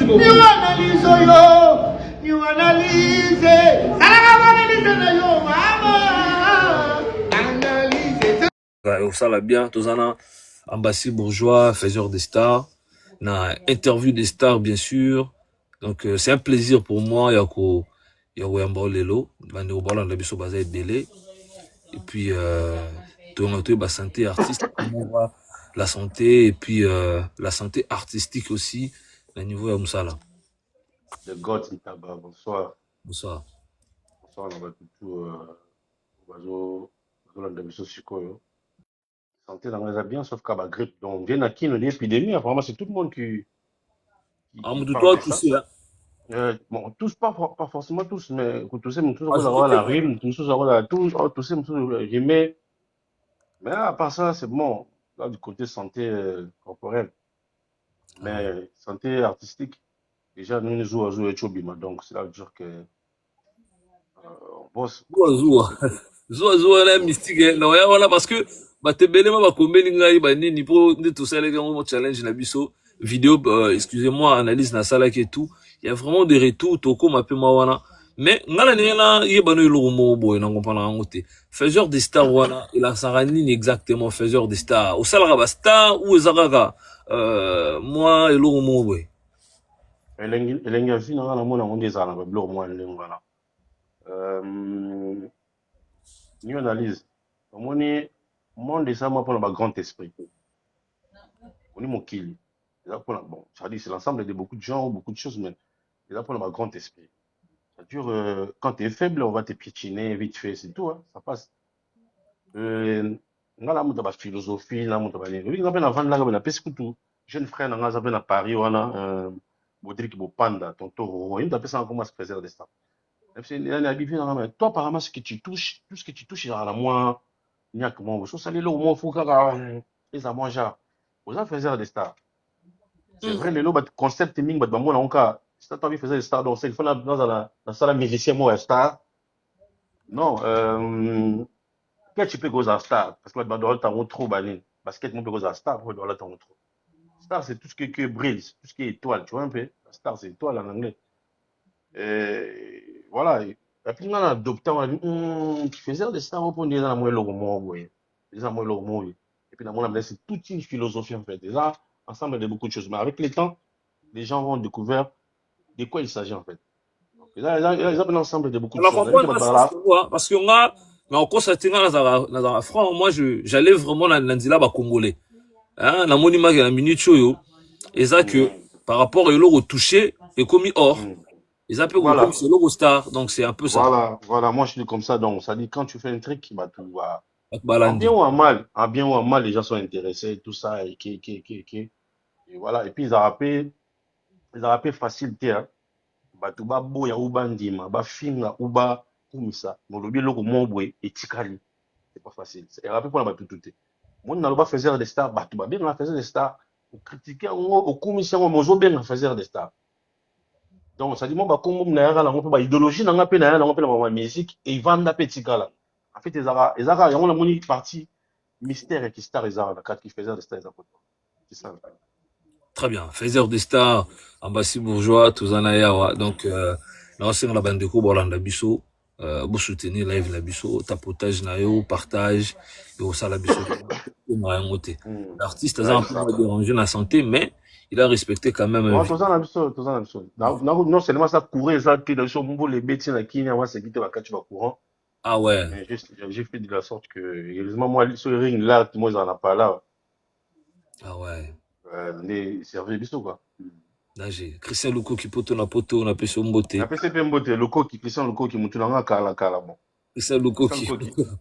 New analyse yo, new analyse. Analyse na yo, mama. Analyse. Ça l'a bien, Tozana, Ambassi Bourgeois, faiseur des stars, na interview des stars bien sûr. Donc c'est un plaisir pour moi, Yako Yambo Lelo, Bande Obala Ndabiso Baza Belé. Et puis Tonoto ba santé artiste, la santé et puis la santé artistique aussi, au niveau de Moussala. The God Intaba, bonsoir. Bonsoir. Bonsoir, on va tout Bazo Ndabiso Sikoyo. Santé dans les bien, sauf qu'à la grippe. Donc, bien acquis l'épidémie, apparemment, c'est tout le monde qui toi, tu sais, hein? bon, tous, pas forcément tous, mais tous ces tous avoir la rime, tous avoir la tous ces rimer. Mais à part ça, c'est bon. Là, du côté santé corporelle. Mais santé artistique, déjà, nous jouons à jouer Chobima. Donc, c'est là dire que on bosse. Zoua la mystique na ya wana parce que batebelema bakombeli ngai banini po nde tosalaki yango challenge na biso vidéo excusez-moi analyse na salaki et tout il y a vraiment des retours tokoma pe ma wana mais ngala nena yebano eloko mo boye na ngopana yango te faiseur des stars wana il a saranini exactement faiseur des stars osalaka ba star ou ezakaka moi eloko mo boye elengi ya vie na nga na mona ngo nde ezala na babiloko mwa ndenge wana New analyse. Omoni monde ça moi pour le grand esprit. On est mon kill. Bon, ça dit c'est l'ensemble de beaucoup de gens, beaucoup de choses, mais c'est pour le grand esprit. Ça dure quand tu es faible, on va te piétiner vite fait, c'est tout, hein, ça passe. On a la philosophie, la jeune frère, on a à Paris, on a Baudric Bopanda, tonton, il a ça comment se préserver de ça. Toi, apparemment, ce que tu touches, tout ce que tu touches, il y a la moins, il y a comment, vous savez, là, au moins, il faut que les amants, vous en faisiez des stars. C'est vrai, les lots, concept, ming, bah, moi, encore, si tu as envie de faire des stars, donc, c'est il faut dans la salle musicien, moi, star. Non, qu'est-ce que tu peux causer à star? Parce que, bah, dans le temps, trop, banni. Basket, mon peut causer à star, pour dans le temps, trop. Star, c'est tout ce qui brille, tout ce qui est étoile, tu vois un peu. La star, c'est étoile en anglais. Voilà. Et puis, on a adopté, on a dit, qui faisait des stars, on dit, dans la moelle au oui. Des amours au oui. Et puis, dans mon c'est toute une philosophie, en fait. Déjà, ensemble de beaucoup de choses. Mais avec le temps, les gens vont découvrir de quoi il s'agit, en fait. Donc, ils ont un ensemble de beaucoup de choses. Parce que on constate dans franc, moi, j'allais vraiment dans l'Andila Congolais. Hein, dans mon image, la minute show, et ça que, par rapport à l'euro touché, et commis or. Ils appellent comme c'est logo star, donc c'est un peu ça. Voilà, moi je suis comme ça, donc ça dit quand tu fais un truc, bah, tout va. En bien ou en mal, les gens sont intéressés, tout ça, et voilà, et puis ils ont rappelé facilité, hein. Bah, tout va beau, ya uba ndima, bah, finga, uba, kumisa, molobi loko mobwe, et tikali. C'est pas facile. C'est rappelé pour la tout. Moi, on a faisait des stars, bah, tout va bien, on a fait des stars, pour critiquer, au kumisa, on a bien faisait des stars. Donc, ça dit, moi, comme on a idéologie, on a la musique, et ils vendent la petite gala. En fait, ils ont une partie mystère et qui star, ils ont qui faisaient des stars, c'est ça. Très bien. Faiseur des stars, Ambassi Bourgeois, Touzanayawa. Donc, là, c'est la bande de Kobo, Orlando Bisso, vous soutenir live la Bisso, tapotage, nayo, partage, et au la Bisso. L'artiste a un peu dérangé la santé, mais il a respecté quand même. Non seulement ça courait, ça, que dans son les bêtises, qui n'y a pas sécurité, tu vas courant. Ah ouais. J'ai fait de la sorte que, heureusement, moi, sur le ring, là, moi, j'en ai pas là. Ah ouais. Les services bisous, quoi. Là, j'ai Christian Luko qui poto, on a fait son beauté. On a fait Mbote, Christian Luko qui moutou dans kala bon. Christian Luko qui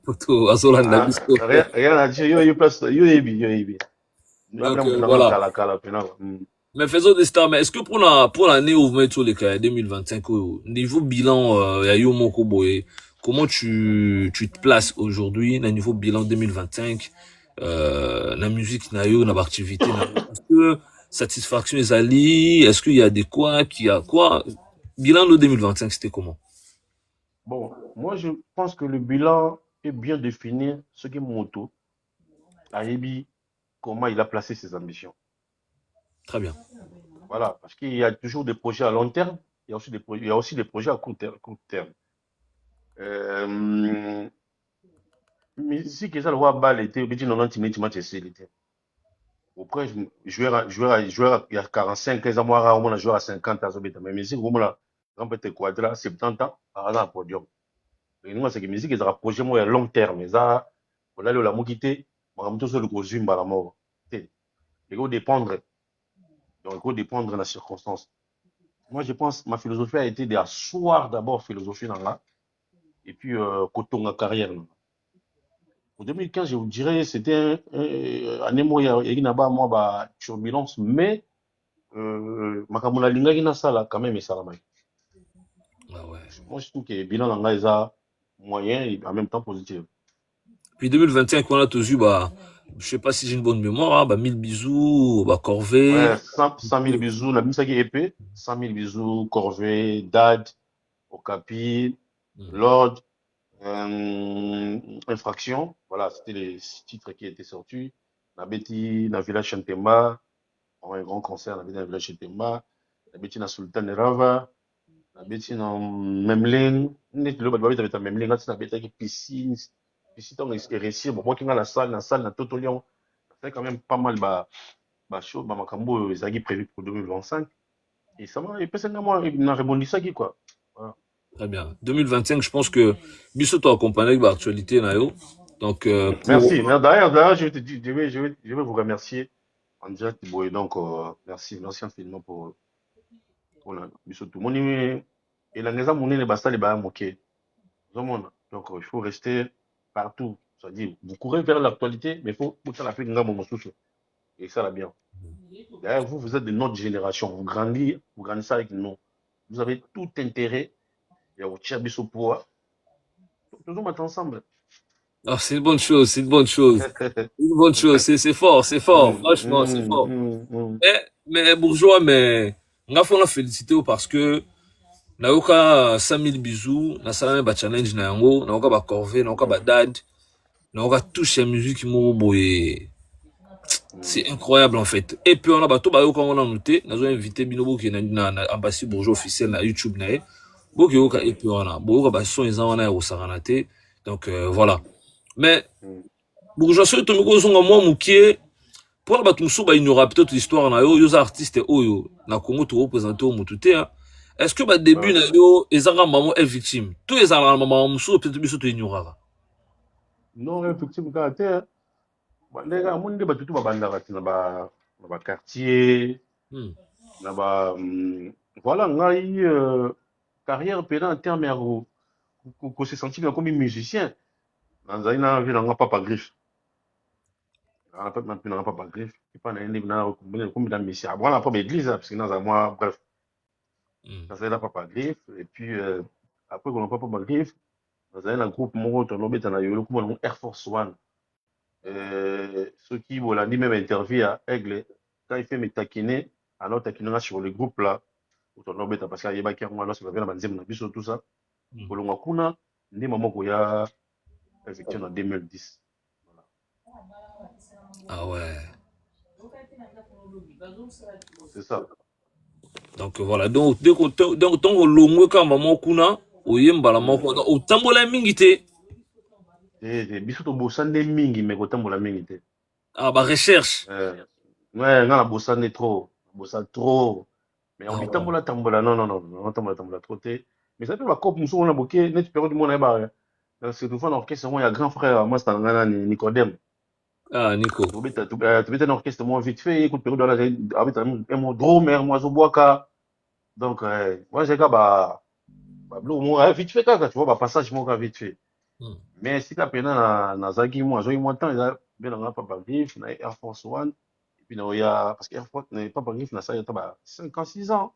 poto, à Solanda Bisco. Rien à dire, yo place, yo ebi. Voilà. Mais faisons des stars, mais est-ce que pour l'année où vous mettez les cas 2025, niveau bilan, il y a eu mon koboé, comment tu te places aujourd'hui, au niveau bilan 2025, la musique, na activité, est-ce que satisfaction est allée, est-ce qu'il y a des quoi, bilan de 2025, c'était comment? Bon, moi, je pense que le bilan est bien défini, ce qui est moto, Ayebi, comment il a placé ses ambitions. Très bien. Voilà, parce qu'il y a toujours des projets à long terme, il y a aussi des projets à court terme. Euh, musique eza lokola bale te obeti 90 minutes match esili te. Après, joueur ya 45 eza mwa rare omona joueur à 50 azobeta, mais musique omona grand peut-être quadra 70 ans aza na podium. Elingo seke musique ezalaka projet moko ya long terme, eza olali olamuki te makambo toso kozwi mbala moko te, ekodépendre, donc ekodépendre na circonstance. Moi, je pense ma philosophie a été d'asseoir d'abord philosophie nanga et puis kotonga carrière nanga. En 2015, je vous dirais, c'était année moya il y a moi ba turbulence, mais makambo na lingaki na sala quand même ça la main. Ah ouais. Moi, je trouve que bilan nanga eza moyen et en même temps positif. Puis 2025, on a tous eu, bah, je sais pas si j'ai une bonne mémoire, hein, bah, 1000 bisous, bah, Corvée. Ouais, 100 000 bisous, la mise qui épée, 100 000 bisous, Corvée, Dad, Okapi, Lord, Infraction. Voilà, c'était les 6 titres qui étaient sortis. La Betty, la Village Chantema, un grand concert, la Betty, la Village Chantema, la Betty, la Sultan Rava, la Betty, la Memling, net le bas de Memling, la Betty, la piscine, piscine, on est réussi, bon, moi qui dans la salle, la Toto Lyon, c'est quand même pas mal, bah, chaud, bah, Makambo, ils ont prévu pour 2025. Et ça m'a, et personnellement, il a rebondi ça, quoi. Voilà. Très bien. 2025, je pense que Bissot t'a accompagné avec l'actualité, Nayo. Donc, Merci. D'ailleurs, je vais te dire, je vais vous remercier en direct, Thibaut. Et donc, merci infiniment pour la Bissot. Tout le monde, et la maison, mon est basta, les bas, moqué. Donc, il faut rester partout. C'est-à-dire, vous courez vers l'actualité, mais il faut faire la fête de mon souffle. Et ça, là, bien. D'ailleurs, vous êtes de notre génération. Vous grandissez avec nous. Vous avez tout intérêt. Et vous tirez Bissot pour. Toujours mettre ensemble. ah, c'est une bonne chose, c'est une bonne chose. Une bonne chose, c'est fort, franchement, c'est fort. Mais bourgeois, mais, on a félicité parce que, naoka 5000 bisous, na salame ba challenge na yango, naoka ba corvée, naoka ba dad, naoka touche ya musique mo boye. C'est incroyable en fait. Et puis on a bato ba yoka on a noté, nazo invité Binobo qui est na ambassade bourgeois officiel na YouTube na. Boki yoka et puis on a boka ba son ils en a au Saranate. Donc voilà. Mais bourgeois so to miko zonga moi mukie pour la bato muso ba ignora peut-être l'histoire na yo, yo artiste oyo na Congo to représenter au mutute hein. Est-ce que bah début na yo ezanga maman est victime? Tout ezanga maman muso peut-être biso to ignorara. Non, victime quand t'es les gars, mon débat tout babanda na ba quartier na ba voilà ngai carrière pendant en terme ya ko se sentir comme musicien. Nanzai na vie na papa griffe. Na papa griffe, et pas na indi na comme dans messie. Après on a pas l'église parce que dans moi bref. Ça là papa griffe et puis après qu'on a pas papa griffe, dans un groupe moko to lobeta na yolo comme Air Force One. Ceux qui voilà dit même interview à Aigle quand il fait me taquiner alors taquiner sur le groupe là autant lobeta parce qu'il y a pas qui moi là sur la banzem na biso tout ça. Kolonga kuna ndi maman ko ya effectivement en 2010. Voilà. Ah ouais. C'est ça. Donc voilà, donc tant que longue quand maman kuna oyemba la moko o tambola mingi te. Biso to bosande mingi mais ko tambola mingi te. Ah bah recherche. Ouais, na bosande trop, bosande trop. Mais on tambola non tambola trop te. Mais ça peut la cop muso on a boké net période du monde ba. C'est tout fois dans l'orchestre moi il y a grand frère moi c'est ngana Nicodème. Ah Nico. Tu beta dans l'orchestre moi vite fait écoute période là avec un mon drummer moi zo boaka. Donc moi j'ai ba moi vite fait quand tu vois ba passage moi vite fait. Mais si la peine na zaki moi j'ai eu moins de temps il a bien on a pas griffe na Air Force One et puis il y a parce que Air Force n'est pas griffe na ça il y a 56 ans.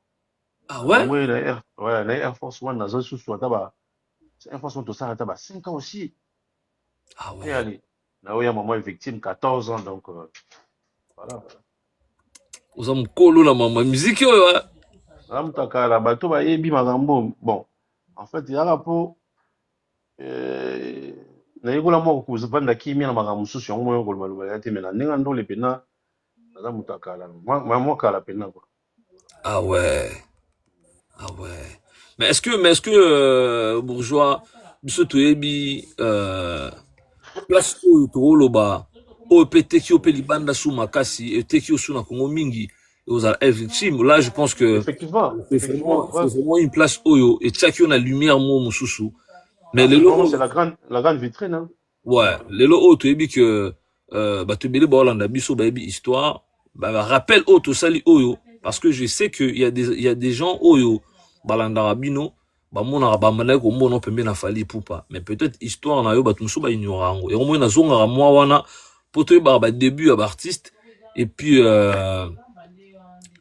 Ah ouais? Ouais na Air Force One na zo sous soit ba Air Force One to ça ta 5 ans aussi. Ah ouais. Et allez na oya maman est victime 14 ans donc voilà. Oza mukolo na mama musique yo ouais. Ramtaka la bato ba yebi makambo bon en fait il y a rapport nayekola moko kozvanda kimia na makambo mosusu yango moyo koloba loba ya te me na ndenge ndo le pena naza moto akala mwa kala pena kwa Ah ouais. Ah ouais. Mais est-ce que bourgeois, biso toyebi place oyo toloba oyo pe teki oyo pe libanda su makasi eteki oyo su na Congo mingi ozala victime. Là je pense que Effectivement, effectivement, c'est ouais. vraiment une place oyo etiaki yo na lumière mo mosusu. Mais Ah, lelo vraiment, c'est oyo la grande vitrine, hein. ouais, lelo oyo toyebi que bato ebele baolanda biso bayebi histoire ba rappel oyo tosali oyo parce que je sais que il y a des gens oyo balandaka bino bamonaka bamandaki komona pembe na Fally Ipupa mais peut-être histoire na yo bato mosusu baignoraka yango yango moi nazongaka mwa wana po toyebaka badébut ya baartiste et puis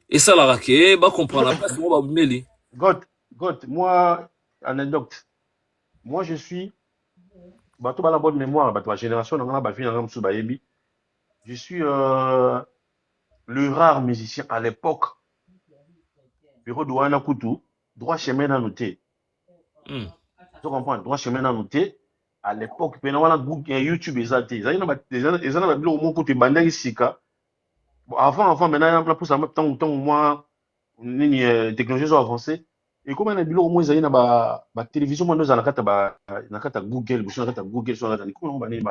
esalaka ke bacomprendre na place moko babimeli. Moi, anecdote. Moi, je suis, bateau la bonne mémoire, bateau la génération, je suis le rare musicien à l'époque, bureau de Wana Koutou, droit chemin à noter. Hmm. Tu comprends? Droit chemin à noter. À l'époque, pendant wana YouTube, ils ont au moins côté bandai sika. Bon, avant, maintenant, on a poussé en temps, moi, technologie sont avancées. Et comme on a bilo au moins, ils ont ba télévision, moi, nous, na kata Google, na kata Google, sur la comment on va dire,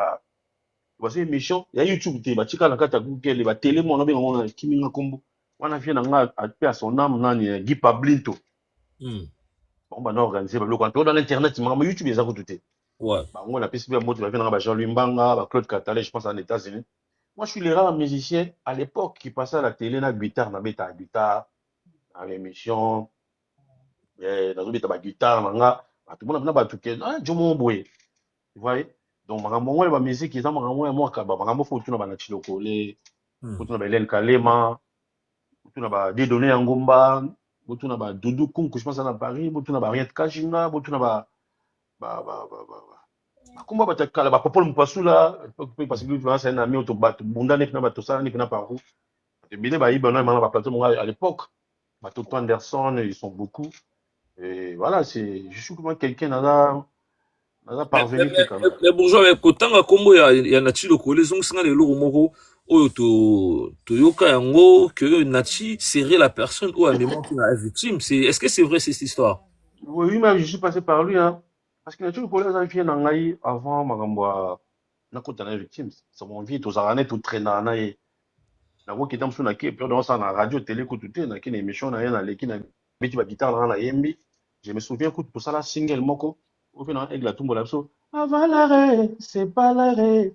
voici émission, il y a YouTube, ba tika na kata Google, ba télé, moi, on a kiminga kombo. On a fait nga à son âme, nani, Guy Pablinto. Hmm. Bon, bah, non, organisé, bah, quand on dans l'internet, YouTube, ils ont tout. Ouais. Bah, on a PCB, moi, tu vas venir, Jean-Louis Mbanga, Claude Catalet, je pense, en États-Unis. Moi, je suis les rares musiciens à l'époque qui passaient à la télé, na guitare, na bêta guitare, à l'émission, dans une bêta guitare, manga, tout le monde a tout que, ah, Jomo Boye. Vous voyez? Donc, moi, la musique, ils ont, moi, faut tout na chilo kole, Hmm. faut tout na Hélène Kalema, faut tout na Dieudonné Angomba, faut tout na Doudou Koum, je pense, à Paris, faut tout na Henriette Kajinga, faut tout na ba, kumba batakala ba popolo mpasula parce que lui c'est un ami auto bat bunda nek na bato sala nek na paru te bine ba ibana mana ba plateau à l'époque bato Anderson ils sont beaucoup et voilà c'est je suis comme quelqu'un nada parvenu te quand même Mais bourgeois mais kotanga kombo ya Nachi Lokole zongisinga lelo moko oyo toyoka yango que Nachi serait la personne ou un aimant qui est victime. Est-ce que c'est vrai cette histoire? oui mais je suis passé par lui hein parce que naturellement pour les amis na ngai avant makambo na kota na victime c'est mon vie to zarane to traîner na ye na ko kitam suna ke peur dans ça na radio télé ko tout na kina émission na ye na leki na beti ba guitare na yembi je me souviens que pour ça la single moko au fait avec la tumbo la so avant l'arrêt c'est pas l'arrêt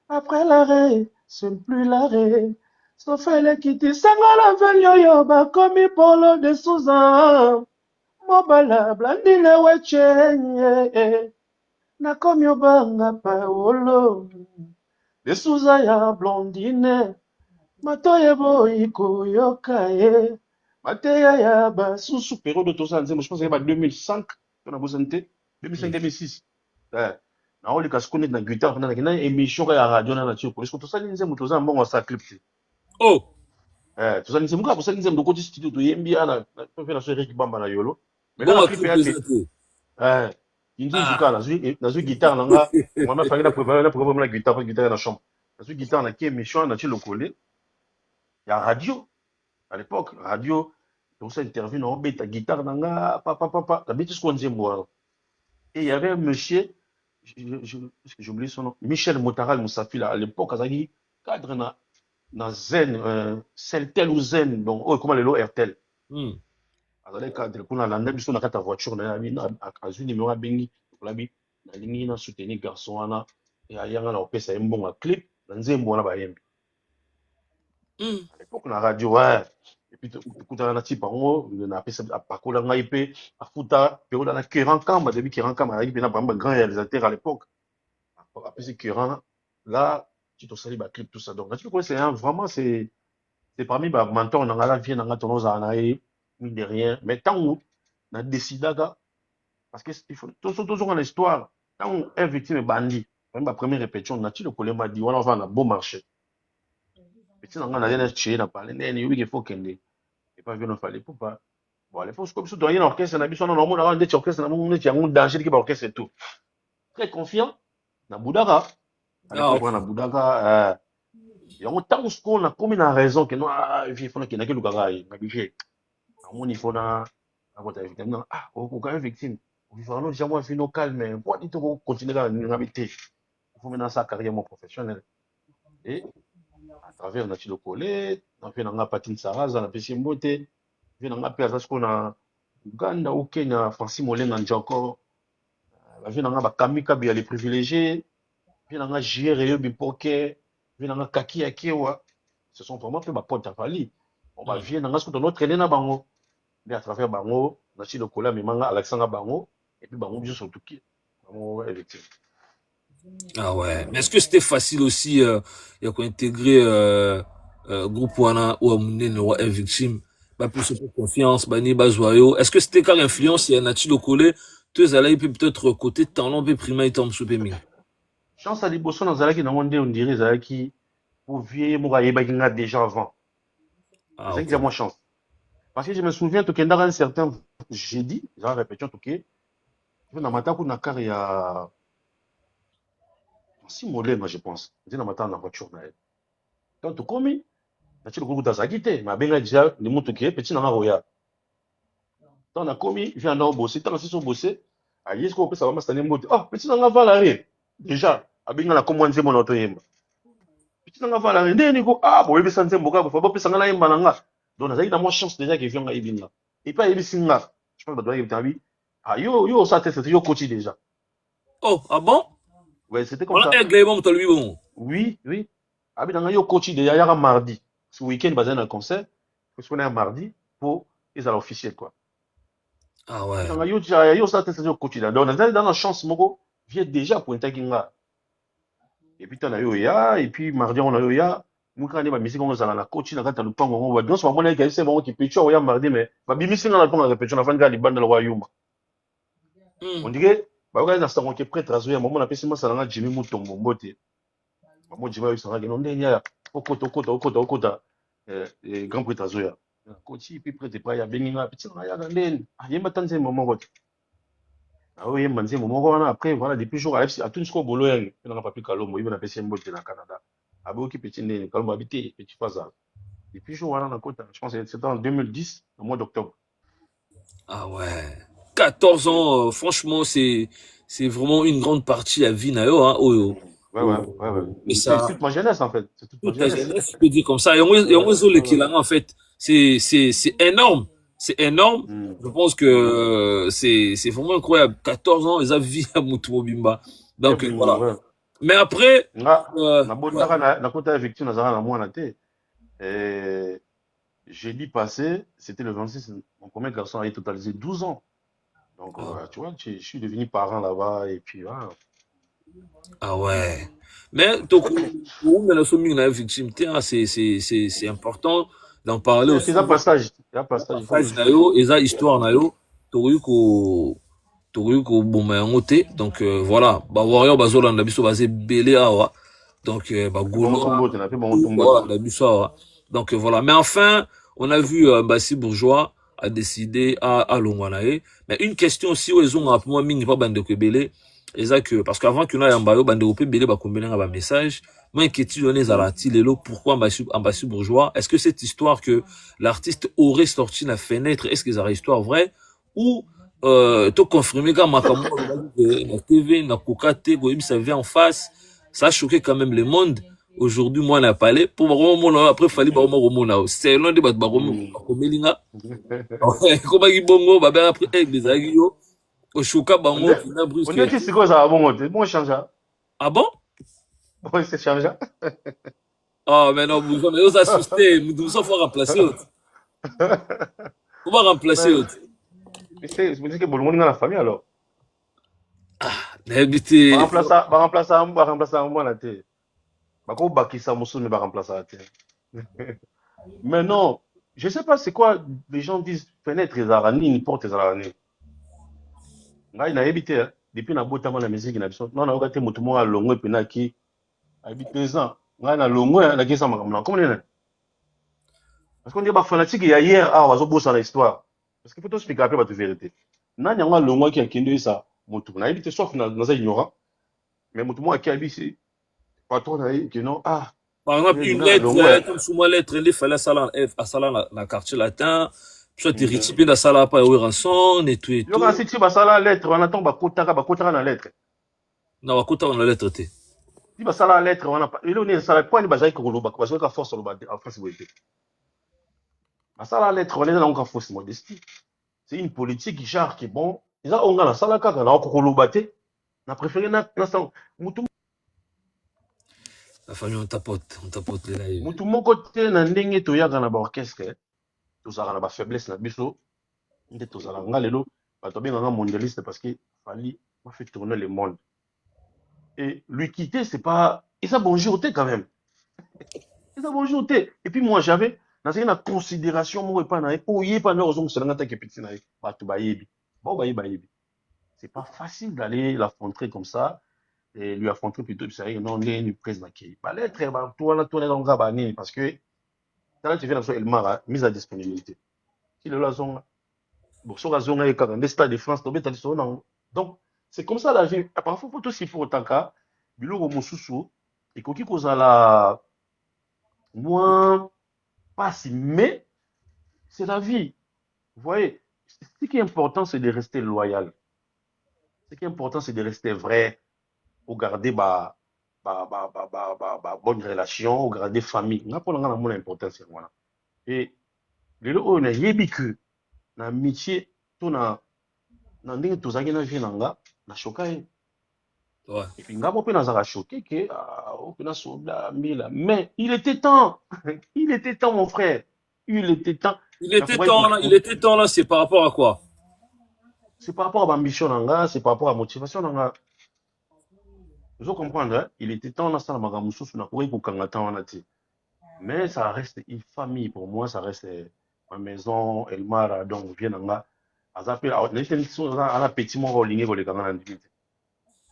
après l'arrêt c'est plus l'arrêt sauf elle qui te sanga la venyo yo ba komi polo de Susan mobala blandine wechenye na komi obanga paolo de Susan ya blondine matoye boyi koyoka ye mateya ya basusu période toza nzembo je pense que ba 2005 tona bozani te 2005 2006 naoleka siku neti na guitare na émission ya radio na natio police tosali nzembo toza mbongo asa clip te Oh, tozali nzembo kaka kosali nzembo dokoti studio toyembi ana pe na so Eric Bamba na yolo mais bon na ma clip clip ya te présenté. inzuzu Ah, kaka nazwi guitare na nga mama fangi na préparé na guitare na chambre nazwi guitare na ki émission na ti lokole ya radio à l'époque radio tosa interview na obeta guitare na nga papa nabeti siko nzembo wana et il y avait un monsieur j'ai oublié son nom Michel Motaral Moussafila à l'époque azalaki cadre na zen celtel ou zen donc oyo ekoma lelo airtel hmm. azalaki cadre kuna alanda biso na kati ya voiture na ye azwi nimero abengi olabi nalingi na soutenir garçon wana ayanga na kopesa ye mbongo ya clip na nzembo wana bayembi Hmm. à l'époque na radio ouais et puis tokutana na ti bango na apesa apakola ngai mpe afuta période na Kéran Kamba debi Kéran Kamba azalaki mpe na bango grand réalisateur à l'époque apesi Kéran là ti tosali baclip tout ça donc nati lokola c'est vraiment c'est parmi bamentor na nga la vie na nga tonozala na ye mine de rien mais ntango na décidaka parce que il faut tozonga na histoire ntango un victime ebandi même bapremière répétition nati lokolemba di wana ovanda na beau marché petit na nga naye na tie na pale ndeni yobi ke fo kende epa vio na Fally Ipupa bon à l'époque sikoyo biso toye na orchestre na biso wana naomonaka ndeti orchestre na mongo neti yango danger liki ba orchestre et tout très confiant na budaka à Ah, l'époque ok. wana na budaka yango ntango sikoyo nakomi na raison ke no vie fona kendaki elukaka ye na budget mon niveau na côté victime ah on quand même victime on vit vraiment déjà moi vie no calme pour dit to continuer à habiter il faut maintenant sa carrière professionnelle et à travers na chilo collé na fait na patine saraza na pesi mbote vie na pe ça ce qu'on a Uganda ou Kenya Francis Molenga encore la vie na ba kamika bi les privilégiés vie na JR et bipoke vie na kaki akewa ce sont vraiment peu ma pote afali on va vie na ce qu'on notre traîner na bango et à travers bango na chilo collé mais manga Alexandre bango et puis bango juste surtout qui bango effectivement. Ah ouais. Mais est-ce que c'était facile aussi, il y a quoi intégrer groupe wana ou amune ou victime, bah plus de confiance, bah ni bas joyeux. Est-ce que c'était car influence il y a nature de coller, tu allais peut-être côté talent peu primaire tombe sous pémi. Chance à liboso dans zalaki na monde on dirait zalaki pour vieux mo ba yeba déjà avant. Ah c'est que moi chance. Parce que je me souviens que quand un certain jeudi, j'ai répété tout que je na mata ku na car il y a si molema je pense. Je na mata na voiture na elle. Quand tu commis na chilo ku tazaki te, ma benga déjà ni mutu ke petit na roya. Quand on a commis, viens dans bosser, tant que bosser, a yes ko pesa ba mastane mbote. Ah, petit na valare. Déjà, a benga na komwanze mon auto yemba. Petit na valare ndeni ko ah bo yebi sanze mboka bo fa pesa ngala yemba nga. Donc na moi chance déjà que vient ibinga. Et pas yebi singa. Je pense que doit yebi tabi. Ah yo ça c'était yo coach déjà. Oh, ah bon? Ouais, c'était comme ça. Oui, oui. Ah bien yo coach déjà yara mardi. Ce week-end basé dans un concert, parce qu'on est un mardi pour les officiels quoi. Ah ouais. Yo ça c'était yo coach déjà. Donc dans la chance moko vient déjà pour intakinga. Et puis t'en as eu ya et puis mardi on a eu ya. Nous quand on est musique on a la coach na kata lupango on va bien ce moment là c'est bon qui peut ya mardi mais ba bimisi na la pango répétition na fanga libanda le royaume. On dirait ba on a ça on est prêt à jouer moment na pesi masala na Jimmy Mutombo mbote. Moi Jimmy yo sanga non ndenya okota grand prix à jouer. Coach puis prêt pas ya benginga petit na ya ndeni. Ah yemba tanze moment quoi. Ah oui, manzi moment après voilà depuis jour à tout ce qu'on bolo yang na papi Kalombo il na pesi mbote na Canada. Aboki petit ndeni Kalombo habité petit Faza. Depuis jour voilà na kota je pense que c'était en 2010 au mois d'octobre. Ah ouais. 14 ans, franchement, c'est vraiment une grande partie à vie, hein, oh. Ouais. Mais ça, c'est toute ma jeunesse, en fait. C'est toute ma jeunesse. Je peux dire comme ça. Et en fait, c'est énorme. C'est énorme. Je pense que c'est vraiment incroyable. 14 ans, ils ont vécu à Mutumobimba. Donc, voilà. Ouais. Mais après, jeudi passé, c'était le 26, mon premier garçon a totalisé 12 ans. Donc, tu vois, je suis devenu parent là-bas et puis voilà. Ah ouais. Mais c'est important d'en parler aussi. C'est un passage. Et ça, histoire, donc voilà, bah warrior bazola na biso basé belé awa. Donc donc voilà, mais enfin, on a vu Bassi Bourgeois a décidé à Longwanae. Mais une question aussi ils ont pour moi mingi pas bande que belé, que parce qu'avant que nous ayons bayo bande pe belé ba combien un message, moi inquiétude donné zalati lelo pourquoi Bassi Bourgeois, est-ce que cette histoire que l'artiste aurait sorti la fenêtre, est-ce que c'est une histoire vraie ou to confirmer quand makambo na TV na kokate ko ça vient en face, ça a choqué quand même le monde. Aujourd'hui moi na parlé pour vraiment après fallait ba mo c'est l'un des ba ko melinga ko ba bongo ba ba après des agio au choka bango na brusque. On dit c'est quoi ça bon change. Ah bon? Bon c'est change. Ah mais non vous nous assistez nous faut remplacer autre. On va remplacer autre. C'est que bon monde dans la famille alors. Ah, n'habitez. Va remplacer un mois la tête. Bako bakisa musu va remplacer la tête. Mais non, je sais pas c'est quoi les gens disent fenêtre ezarani ni porte ezarani. Ngai na habité depuis na botama la musique na biso. Non na okate mutu mo alongwe pena ki habité ça. Ngai na longwe na kisa makamna. Comment on est? Parce qu'on dit ba fanatique il y a hier wazo bossa la histoire. Parce qu'il faut tout expliquer après la vérité. Nani yanga longwa qui a kende ça mutu na habité sauf na za ignorant. Mais mutu mo qui habité patron que non par exemple une lettre comme sous moi lettre il fallait ça à la quartier latin soit tu récipes dans ça pas au rançon et tout et tout. Yo si tu vas ça la lettre, on attend bakotaka na lettre. Non, bakota on la lettre té. Si vas ça la lettre, on a pas. Il est ça la point ba jai ko loba parce que force loba en France boité. Ça la lettre, on est dans une fausse modestie. C'est une politique qui genre qui est bon. Ils ont on a ça la kaka na ko loba té. Na préféré na ça mutu. La famille on tapote les live. Mutu mon côté na ndenge to yaga na ba orchestre. To ça na ba faiblesse na biso. Nde to ça la nga lelo. Ba to bien nga mondialiste parce que fallait m'a fait tourner le monde. Et lui quitter, c'est pas. Et ça, bonjour, quand même. Et ça, bonjour, et puis moi, j'avais. Dans une considération, moi, pas naïf. Oh, il est pas naïf, on se l'a dit que petit naïf. Bah, tu vas y bon, bah, c'est pas facile d'aller l'affronter comme ça. Et lui affronter plutôt, sérieux, non, il est une prise d'accueil. Bah, l'être, bah, toi, là, tourner dans le rabané, parce que. Là, tu viens dans le Mara, mise à disponibilité. Si le lazon, bon, sur la zone, il y a des stades de France, donc, c'est comme ça la vie. Parfois, il faut aussi pour autant cas, biloko mosusu, et qu'on qui cause la moins pas si, mais c'est la vie. Vous voyez, ce qui est important, c'est de rester loyal. Ce qui est important, c'est de rester vrai, pour garder bonne relation, pour garder famille. On a pas mon importance. Voilà. Et le on a yebi que l'amitié, tout na ndenge tozaki na vie nanga, na choqué. Ouais. Et puis, Ngabo peut nous choqué que, mais il était temps. Il était temps, mon frère. Il était temps. Il était temps là, c'est par rapport à quoi? C'est par rapport à l'ambition, c'est par rapport à la motivation. Vous comprenez, hein? Il était temps, ça mais ça reste une famille pour moi, ça reste ma maison, Elmar, donc, vient là. À petit moment,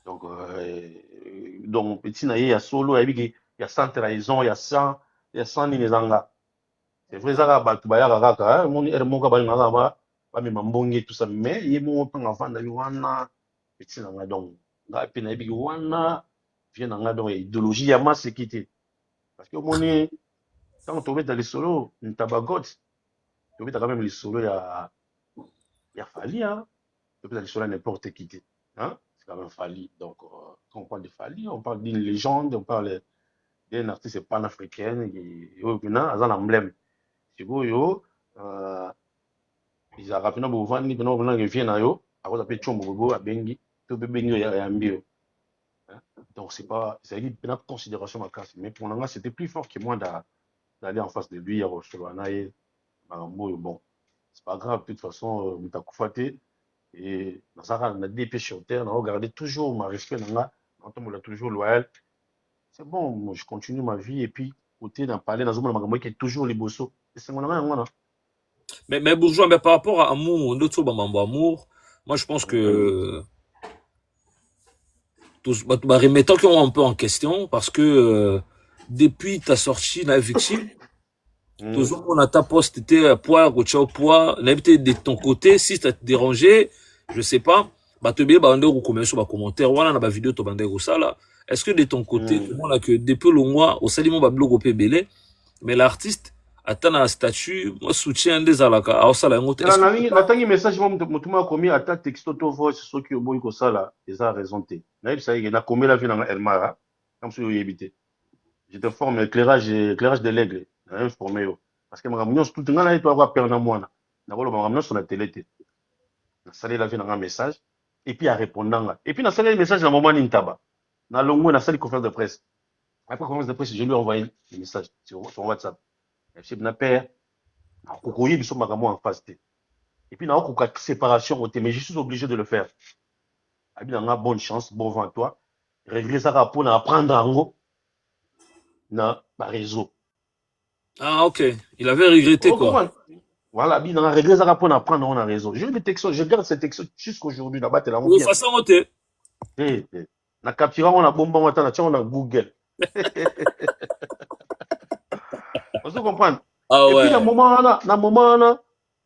donc petit na ya solo il y a 100 trahisons, il y a 100 ningezanga. C'est vrai ça ba tu baya kaka mon moka ba ngaka ba mi mambongi tout ça mais il mo panga vanda wana petit na donc nga pe na bi wana vient na donc idéologie ya masse quitté parce que moni quand on met dans les solos une tabagot tu met quand même les solos ya Fali hein tu met dans les solos n'importe qui hein. C'est quand même Fali. Donc, quand on parle de Fali, on parle d'une légende, on parle d'un artiste panafricain qui est un emblème. Si vous ils ont rapidement besoin de venir à eux, à cause de Chombo, à Bengi, tout le Bengi et Ambio. Donc, c'est une considération ma classe. Mais pour l'instant, c'était plus fort que moi d'aller en face de lui, à Rocholoanaï, bon, c'est pas grave, de toute façon, on t'a coufaté. Et dans ça, on a des pieds sur terre, on a regardé toujours ma respect, on a toujours loyal. C'est bon, moi, je continue ma vie et puis, côté d'un palais, dans un monde qui est toujours les bossos. Et c'est mon amour. Mais bourgeois, mais par rapport à amour, notre amour, moi je pense que remettons qu'on un peu en question parce que depuis ta sortie, la victime, toujours on a ta poste, était poids, poids, de ton côté, si ça te dérangeait, je sais pas, te bien, on recommence sur commentaire, voilà, dans la vidéo, tu vas ça là. Est-ce que de ton côté, on a que depuis le mois, au salut, mon blog au PBL, mais l'artiste, attend un statut, moi, soutien des alaka, à ça là, on a un message, moi, je commis à ta texto, to voice, ceux qui ont beau ça là, ils ont raison. Ça y est, il a commis la vie dans Elmara, comme si vous y habitez. Je te forme éclairage de l'aigle, informé. Parce que ma réunion, tout le monde, il doit avoir peur dans moi. D'abord, ma réunion sur la télé. Salut la vie dans un message, et puis à répondre. Et puis, dans le message, dans le moment, Nintaba. Dans le moment, dans la conférence de presse. Après la conférence de presse, je lui ai envoyé le message sur WhatsApp. Et puis, je père, je suis en face. Et puis, dans la séparation, mais je suis obligé de le faire. Et puis, bonne chance, bon vent à toi. Régler ça pour apprendre en haut. Dans le réseau. Ah, ok. Il avait regretté quoi. Voilà, il a réglé ça pour apprendre en réseau. Je garde ces textos jusqu'aujourd'hui là-bas. De toute façon, on était. Na capture on a bomba on a Google. Vous comprenez? Ah ouais. Et puis dans moment là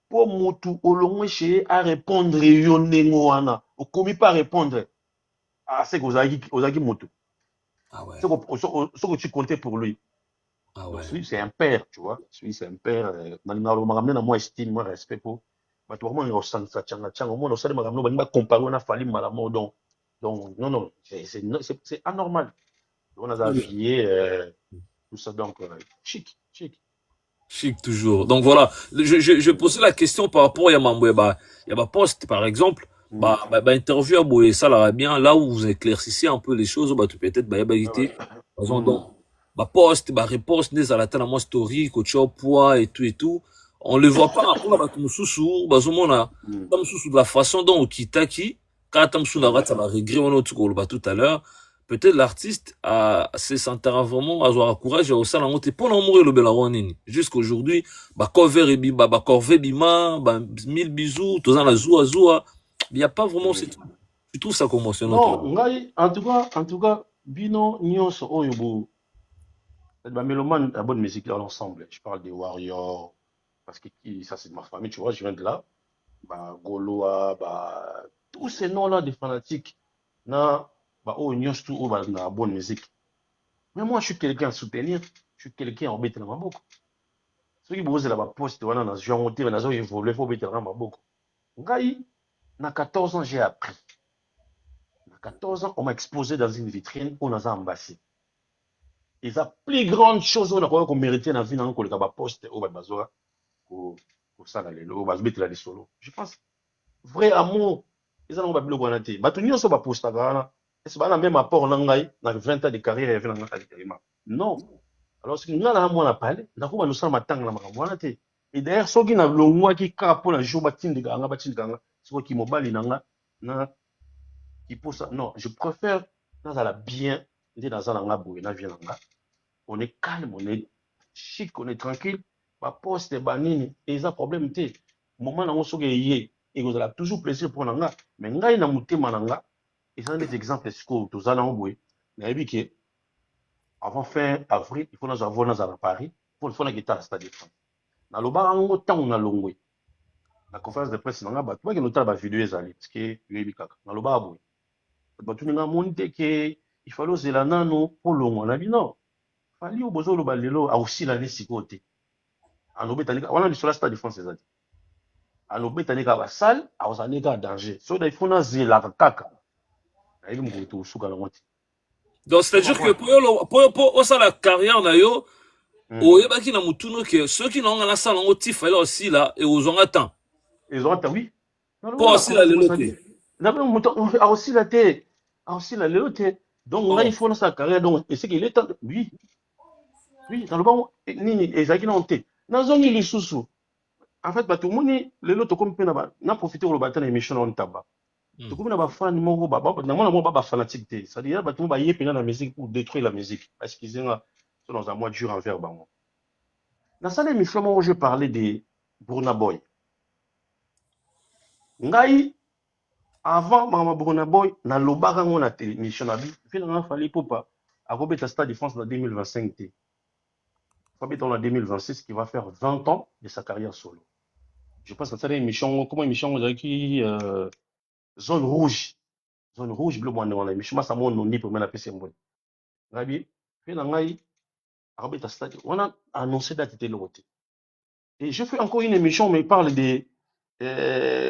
pour mutu olongwe à répondre yonengo wana. Au commis pas répondre. Ah c'est que ozaki mutu. Ah ouais. Ce que tu comptais pour lui. Ah Donc, ouais. celui, c'est un père, tu vois. Celui, c'est un père. M'a ramené à moi estime, moi respect pour. Bah, tu vois, moi, on sent ça, tchanga, tchanga. Moi, on sait, m'a ramené, m'a comparé, on a fallu, malamo, donc, non, non, c'est anormal. On a habillé, tout ça, donc, chic, chic. Chic toujours. Donc voilà, je posais la question par rapport à Yamamboué. Il y a ma poste, par exemple, Mm. interview à Boué, ça l'arait bien, là où vous éclaircissez un peu les choses, tu peut-être, y a Ouais, ouais. par exemple, Mm. donc, poste, réponse, des à la tête à moi story, coach poids et tout. On le voit pas, on a comme sous-sous, on a, Mm. comme sous de la façon dont on quitte qui, quand on sous la ça va regret, on a tout à l'heure. Peut-être l'artiste a se sentir vraiment à avoir courage au sein de pour mourir le belaronini jusqu'aujourd'hui cover et bima corvée bima 1000 bisous tous la zoua il y a pas vraiment Mm. c'est tout tu trouves ça comment c'est notre Non, ngai, en tout cas, bino, nyonso, oyo, bah, mélomane, la bonne musique dans l'ensemble. Je parle des Warriors, parce que ça, c'est de ma famille, tu vois, je viens de là. Bah, Goloa, bah, tous ces noms-là des fanatiques, na, bah, oh, nyonso, tout, oh, bah, na bonne musique. Mais moi, je suis quelqu'un à soutenir, je suis quelqu'un à embêter dans ma boucle. Ceux qui posent là-bas, poste, voilà, dans ce genre, dans ce évolué, il faut embêter dans ma boucle. Ngai, na 14 ans, j'ai appris. À 14 ans, on m'a exposé dans une vitrine, on a embassé. Et la plus grande chose qu'on méritait dans la vie, c'est le poste au Bazoa, au Sana Lelo, au Bazbet la solo. Je pense, vrai amour, ils ont pas bloqué en été. Batunio so ba poste à est-ce que même apport nangai, dans 20 ans de carrière, il y avait non. Alors, ce que nous avons à parler, nous avons nous matang na makamwana te. Et d'ailleurs, ce qui n'a longwa qui kapo la jour batin de ganga, ce qui mobile nanga, na, qui pour ça. Non, je préfère, dans la bien, dans la ngabou, na bien nanga. On est calme, on est chic, on est tranquille. Ma poste est banine, et ça problème te. Moment où on se et vous avez toujours plaisir pour nanga. Mais ngai na mute mananga, et ça des exemples, ce que tous allons jouer. Mais oui que avant fin avril, il faut nous avoir à Paris, pour le faire la guitare à Stade de France. Na lo ba ngo temps na longwe. La conférence de presse nanga ba, toi qui noter la vidéo ezali, parce que oui kaka. Na lo ba boy. Ba tu nga monte que il fallait zela nano pour longwa na bino. Fali obozo lo ba lelo a aussi la nesiko te. Alobetanika wana biso la Stade de France ezali alobetanika basale aozanika danger so da ifuna zelaka kaka nayebi mokolo tosuka nango te donc c'est à dire que pour ça la carrière na yo oyebaki na mutuno que ceux qui n'ont pas ça nango ti fallait aussi là et aux ont attend ezwata oui pour aussi la lelo te nabe moto aosila te aosila lelo te donc ngai ifuna sa carrière donc et c'est qu'il est temps oui oui naloba nini ezalaki nango te nazongi lisusu en fait bato omoni lelo tokomi mpe na profite koloba te na émission na ontaba tokomi na bafani moko namona moko bafanatique te c'est-à-dire bato mo baye mpena na musique pour détruire la musique excusez-moi so dans un mois dur envers bango nasala émission moko je parlais de Burna Boy ngai avant makambo Burna Boy nalobaka ngo na télémission na bi mpe nanga fali popa akobeta Stade de France na 2025 te akobeta en 2026 qui va faire 20 ans de sa carrière solo je pense que ça émission comment émission ozalaki zone rouge zone rouge bleu mwana wana émission masa mo noni pour mena pese mboni ngabi pe na ngai akobeta stade on a annoncé date de l'autre et je fais encore une émission mais il parle de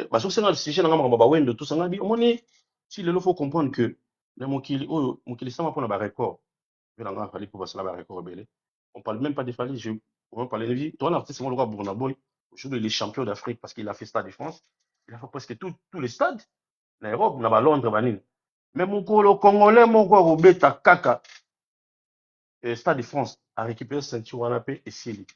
parce que c'est le sujet na ngamba ba wendo tout ça ngabi omoni si le faut comprendre que le mokili sama pour na ba record pe na ngamba fali pour basala ba record belé on parle même pas de Fali on parle de vie toi l'artiste mon le roi Burna Boy aujourd'hui il est champion d'Afrique parce qu'il a fait Stade de France il a fait presque tous les stades na Europe na ba Londres banini mais mokolo congolais moko akobeta kaka Stade de France a récupéré ceinture wana mpe esili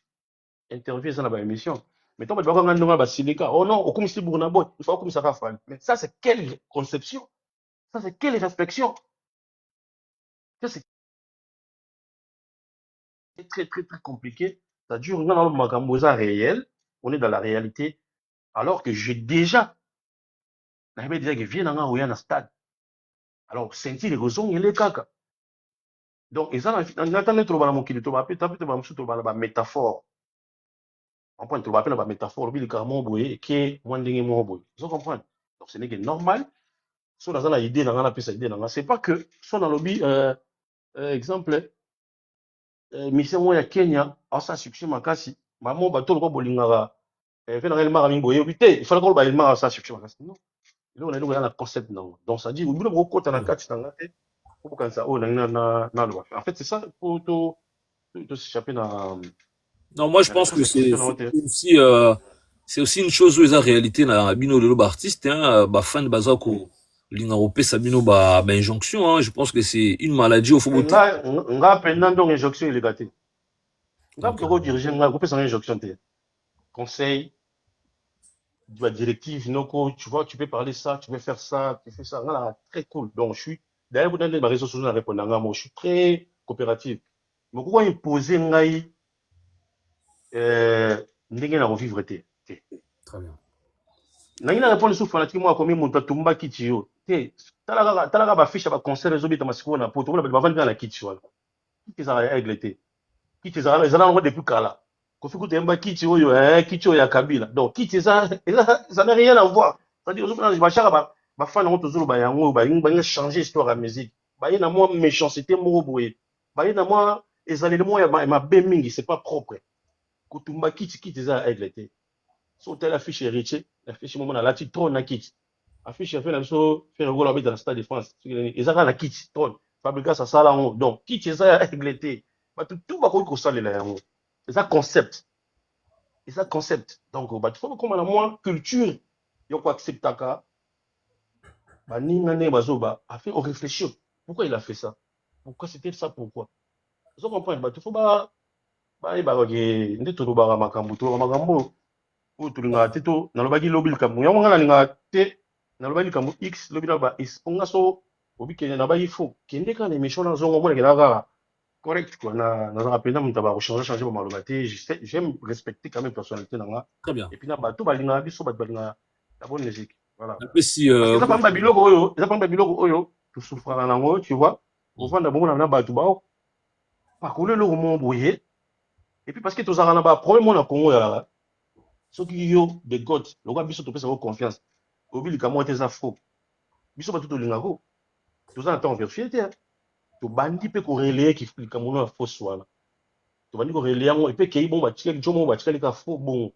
interview eza na baémission mais ntango bato bakanga ndongo na basilika oh non okomisi Burna Boy il faut okomisaka Fali mais ça c'est quelle conception ça c'est quelle réflexion ça c'est très très très compliqué ça dure nga na makambo eza réel on est dans la réalité alors que j'ai déjà nayebi déjà que vie nanga oya na stade alors ceinture ekozongele kaka donc eza natan nde toloba na mokili toloba mpe tape toba mosusu toloba na bamétaphore comprendre toloba mpe na bamétaphore lobi likambo moko boye eke mwa ndenge moko boye ozo comprendre donc ce n'est que normal so naza na idée na nga napesa idée na nga c'est pas que so nalobi exemple mission moi ya Kenya asa succès makasi maman bato lokwa bolingaka fait na elmaka mingi boye bité il fallait ko ba elmaka asa succès makasi non il on a donc la concept non donc ça dit obilo ko kota na kati tanga te pour kanisa o na lo en fait c'est ça pour to s'échapper na Non, moi je pense que c'est aussi une chose où la réalité na bino de l'artiste hein ba fan bazako linga opesa bino ba injonction hein je pense que c'est une maladie au faut nga pendant donc injonction il est gâté nga ko diriger nga ko pesa injonction te conseil de la directive tu vois tu peux parler ça tu peux faire ça tu fais ça là très cool donc je suis d'ailleurs vous donnez ma réseaux sociaux na répondre nga moi je suis très coopératif mais pourquoi imposer ngai ndenge na revivre te très bien nangi na répondre sur fanatique moi comme mon tatumba kiti yo te talaka ba fiche ba concert les obita masiko na poto na ba vandi na kiti wala kiti za règle te kiti za na depuis kala kofi kutemba kiti oyo kiti oyo ya kabila donc kiti ça n'a rien à voir c'est-à-dire aujourd'hui ba chaka ba fan on toujours ba yango ba changer histoire à musique ba yena moi méchanceté mo boye ba yena moi ezaleli mo ya ma be mingi c'est pas propre kutumba kiti za règle te so telle affiche héritier affiche moment na lati trône na kiti affiche fait na so faire gola dans le stade de France ezaka na kiti trône fabrica ça sala on donc kiti za règle te ba tout ba ko salela yango ça concept donc bah faut comme la moi culture yo ko acceptaka ba ninga ne bazoba a fait on réfléchir pourquoi il a fait ça pourquoi c'était ça pourquoi vous comprenez bah faut ba ke nde to ba makambo to makambo o to linga teto na lobaki lobi likambo yango ngala linga te na lobaki likambo x lobi na ba is onga so obi ke na ba ifo kende ka na émission na zongo mona ke na kaka correct quoi na rappeler mon tabac changer ba maloba te j'aime respecter quand même personnalité nanga très bien et puis na bato balinga biso bato balinga la bonne musique voilà et si ça pas biloko oyo tu souffrira nango tu vois on va na bongo na bato bao pa kole lo mo boye et puis parce que tozaka na ba problème na Congo ya soki yo de god lokwa biso topesa ko confiance obi likamo te za faux biso bato tolinga ko tozana temps vérifier te to bandi pe ko relayer ki likamo na faux wala to bandi ko relayer ngo et puis kei bon ba tika jomo ba tika lika faux bon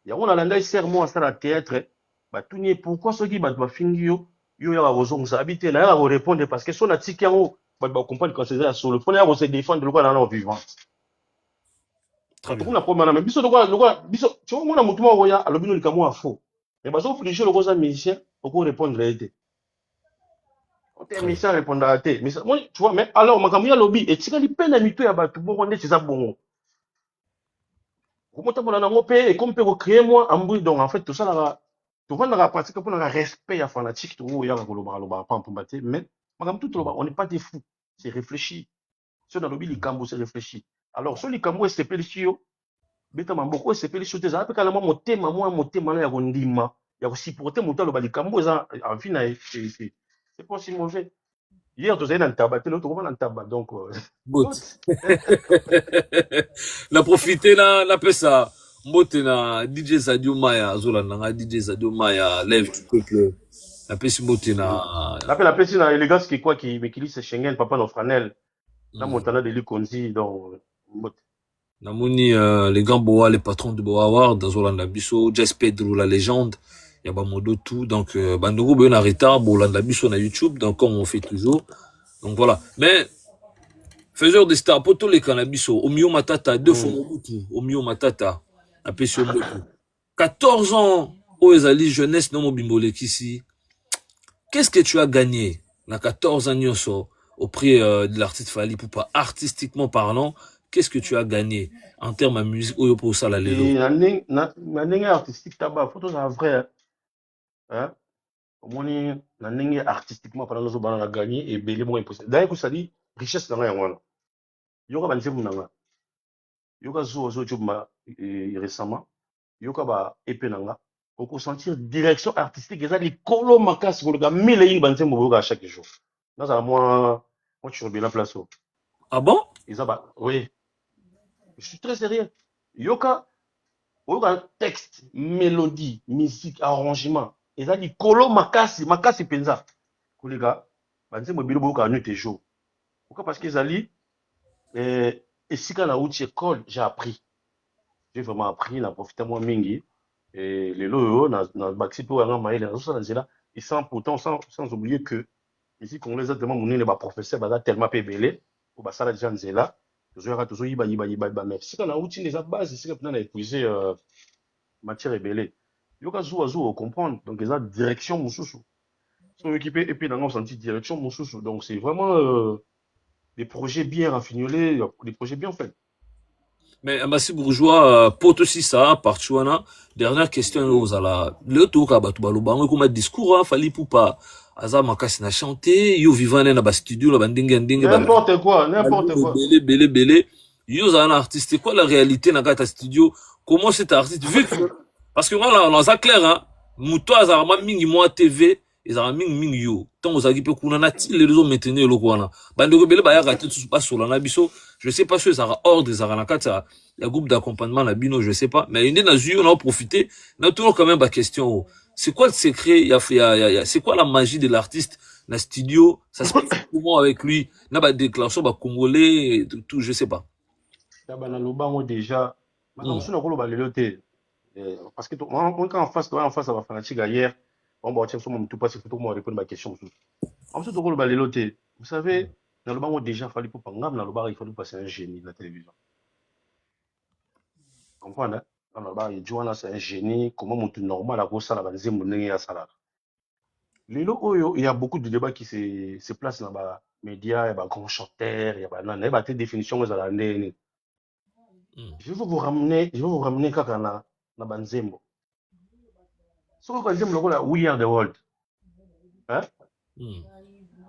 ya on a landa serment à la théâtre ba tuni pourquoi soki ba fingi yo ya rozonga habiter na ya ko répondre parce que son atiki yango ba comprendre quand c'est ça sur le fond ya ko se défendre lokwa na vivant très bien na problème na biso lokwa biso tu vois mona mutu moko ya alobino likamo a faux mais bazo flicher lokwa za musicien oko répondre été on musicien répondre à té mais moi tu vois mais alors makambo ya lobby et tika li pena mito ya batu bongo ndé c'est ça bongo komota bona nango pe et comme pe ko créer moi ambui donc en fait tout ça là tu vois na pratique pour na respect ya fanatique to ya ko loba pa mpombaté mais makambo tout loba on n'est pas des fous c'est réfléchi sur na lobby likambo c'est réfléchi alors sur likambo c'est pelchio beta mamboko c'est pelchio te za pe kala motema na ya kondima ya ko supporter moto loba likambo za en fin na c'est pas si mauvais hier tu sais dans tabaté l'autre comment dans tabac donc good na profiter na pesa mbote na DJ Sadio Maya zolanda nga DJ Sadio Maya lève du peuple na pesi mbote na la pesi na élégance qui quoi qui me kilise Schengen papa no Franel na montana de Likonzi donc mbote namoni les grands boa les patrons de Boa Award zolanda biso Jess Pedro la légende ya ba modo tout donc bandoko be na retard bolanda biso na YouTube donc comme on fait toujours donc voilà mais faiseur de star poto les cannabis au Mio Matata deux fois Mobutu au Mio Matata apesi Mobutu 14 ans aux ezali jeunesse non mobimbolé ici qu'est-ce que tu as gagné na 14 ans auprès de l'artiste Fally Ipupa artistiquement parlant qu'est-ce que tu as gagné en termes de musique oyo pour ça la lelo na ndenge artistique taba photos à vrai hein omoni na ndenge artistiquement parlant zo bana gagné et belé mo impossible d'ailleurs ça dit richesse na yango wana yoka banzemu nanga yoka zo jobma récemment yoka ba épée nanga oko sentir direction artistique eza likolo makasi ko ga 1000 yi banzemu boyoka chaque jour dans à moi tu rebelle la place ah bon eza ba oui je suis très sérieux yoka texte mélodie musique arrangement eza likolo makasi penza kolega banzemu bilo boyoka nuit et jour pourquoi parce que ezali Et si quand on a école, j'ai appris. J'ai vraiment appris, n'a profité moi mingi. Et les lots, na baxi pour un maïl, et sans pourtant, sans oublier que ici, qu'on les a tellement mounés, les professeurs, bah, tellement pébélé, ou bah, ça là déjà nzela, toujours yiba, mais si quand on a outil les bases, ici, quand on a épuisé, matière ébélée. Yo ka zou azou comprendre, donc ils ont direction moussoussou. Sont équipés et puis dans le senti direction moussoussou. Donc c'est vraiment des projets bien raffinolés, des projets bien faits. Mais Massi Bourgeois, poto si ça, partuana, dernière question aux ala. Le tour kabatu balobango comme discours, fali pour pas. Aza makasi na chanter, yo vivant na ba studio, la bandingue ndingue ba. N'importe quoi, n'importe quoi. Belé. Yo za un artiste, c'est quoi la réalité na gata studio? Comment cet artiste vu que parce que voilà, on a clair hein. Muto azarama mingi moi TV, ezara mingi yo. Tant aux agi pe kuna na ti les réseaux maintenir le kwana. Bandeko belé ba ya gata tout pas sur la biso. Je sais pas si ça a ordre, ça a kata, il y a groupe d'accompagnement, la bino, je sais pas. Mais une des on a profité, on a toujours quand même la question. C'est quoi le secret? C'est quoi la magie de l'artiste? La studio, ça se passe comment avec lui? N'a pas de déclaration, bah, congolais, tout, je sais pas. D'abord, na lobango déjà, on se nakolo ba lelote. Parce que moi, quand en face, ça va fanatique hier. On va tiens sur mon tout passé, faut moi répondre à ma question. En fait, nakolo ba lelote. Vous savez, dans le bango déjà, fallait pour pangam, dans le bar, il fallait passer un génie de la télévision. Comprendre, hein? Dans le bar, il dit, c'est un génie, comment mon tout normal, à cause ça, la banzé, mon nez, à ça. Lelo Oyo, il y a beaucoup de débats qui se placent dans les médias, il y a des grands chanteurs, il y a des définitions aux Alandais. Je vais vous ramener kaka na Banzembo. Ce que Banzembo, là, We Are the World. Hein?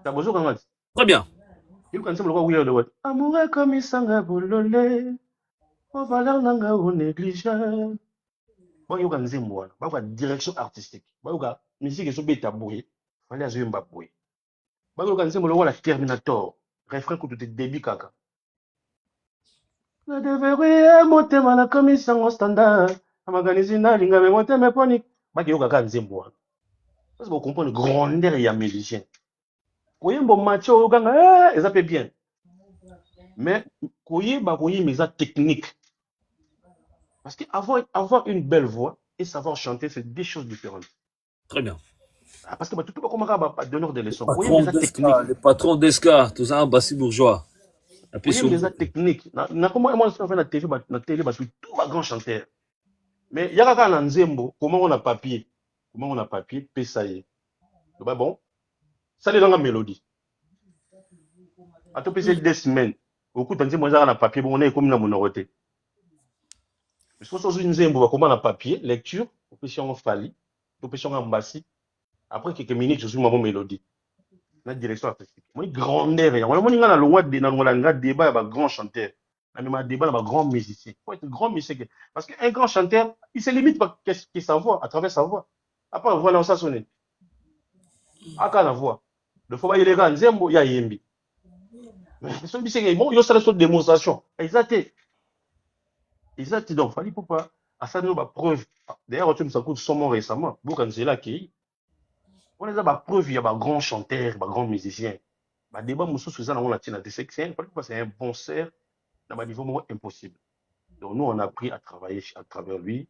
T'as besoin quand même. Très bien. Il quand Banzembo, We Are the World. Amour est comme il s'en bololé, on valeur nanga ou négligeable. Bon, il y a Banzembo, il y a direction artistique. Il y a musique qui est bêta bouée. Il fallait azouer mbaboué. Il y a Banzembo, la Terminator. Refrain que tu te débit kaka. Na devere motema na komisa ngo standard. Amaganizi na linga me motema poni. Baki yoka ka nzembo wana. Ça c'est pour comprendre grandeur ya musicien. Koyembo macho okanga eza pe bien. Mais koyeba koyemba eza technique. Parce que avoir une belle voix et savoir chanter c'est deux choses différentes. Très bien. Parce que tout le monde a donneur de leçons. Le patron d'Esca, tout ça, Bassi Bourgeois. Oui, mais la technique. Comment moi je fais la télé parce que tout va grand chanteur. Mais il y a un nzembo, comment on a papier? Comment on a papier? Ça y est. Bon, ça est dans la mélodie. À tout passer 2 semaines. Au coup de moi on a papier, bon on est comme dans mon oroté. Mais si on a une nzembo, comment on a papier, lecture, on peut sur un fali, on peut sur un bassi. Après quelques minutes, je suis ma mélodie. La direction artistique. Moi, grandeur. Moi, il y a un débat avec un grand chanteur. Il y a un débat avec un grand musicien. Il faut être un grand musicien. Parce qu'un grand chanteur, il se limite pas à sa voix, à travers sa voix. Après, on voit là, ça sonne. À quand la voix? Le faut pas y aller quand Zembo, il y a Yembi. Mais ce musicien, il y a une démonstration. Exact. Donc, il fallait pas. À ça, nous, preuve. D'ailleurs, tu me ça coûte son récemment. Beaucoup de là qui. On a des preuves, il y a des grands chanteurs, des grands musiciens. Les débats, c'est un bon serre dans un niveau impossible. Donc nous, on a appris à travailler à travers lui.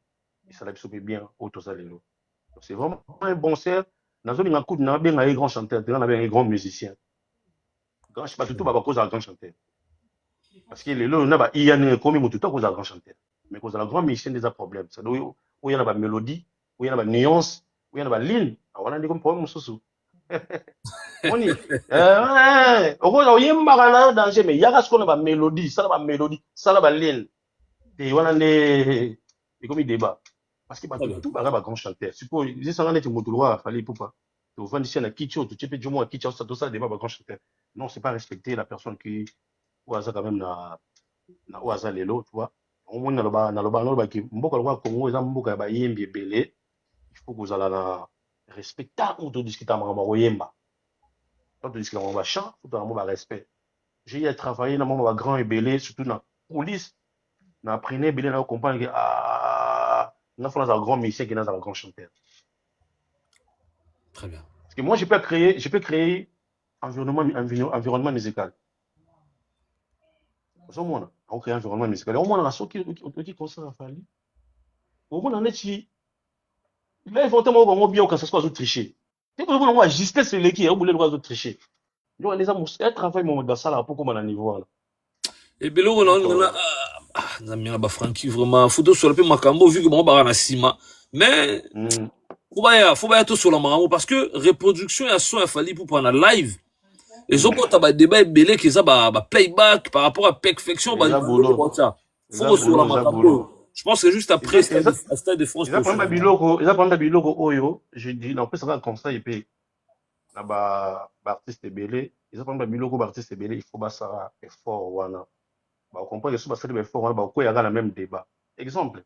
Et ça l'a bien au Tosalelo. C'est vraiment un bon serre. Dans une coup, on a bien un grand chanteur, on a bien un grand musicien. Je ne sais pas tout à cause d'un grand chanteur. Parce que il y a un commis tout à cause d'un grand chanteur. Mais cause d'un grand musicien, il y a des problèmes. Où il y a une mélodie, où il y a une nuance, où il y a une ligne. On a des problèmes sous. On y danger mais il y a ce qu'on a mélodie ça la mélodie ça la ligne et on a des comme débat parce que tout va grand chanteur suppose j'ai ça net mon droit fallait pour pas tu vends ici na kitcho tu peux du moins kitcho ça tout ça débat grand chanteur non c'est pas respecter la personne qui ou ça quand même na ou ça lelo tu vois au moins na loba qui mboka loba Congo eza mboka ba yembi belé il faut que vous allez na respecter ou to discuter ma oyemba. Quand tu dis que on va chant, tout un mot respect. J'ai travaillé dans mon grand et belé, surtout dans la police. Dans la première belé, on comprend que on a fait un grand musicien qui est dans un grand chanteur. Très bien. Parce que moi, je peux créer environnement musical. on crée un environnement musical. Au moins, on a ce qui concerne la famille. Au moins, on est ici. Là, ils vont tellement bien quand ça se passe au tricher. Dès que vous voulez juste c'est l'équipe, vous voulez le droit de tricher. Donc, les amis, un travail, mon dans ça, là, pour comment on a niveau, là. Et bien, là, on a Francky, vraiment, photo sur le peu Macambo, vu que mon bar a ciment. Mais, faut pas tout sur la maramo, parce que reproduction et son, il fallait pour prendre live. Et so quand t'as débat belé que ça playback par rapport à perfection faut sur la Macambo. Je pense que c'est juste après Stade de France. Ils apprennent biloko oyo, je dis non, ça va comme ça et puis là artiste belé, ils apprennent biloko artiste belé, il faut pas ça effort wana. Bah on comprend que ça c'est effort wana, bah quoi il y a la même débat. Exemple,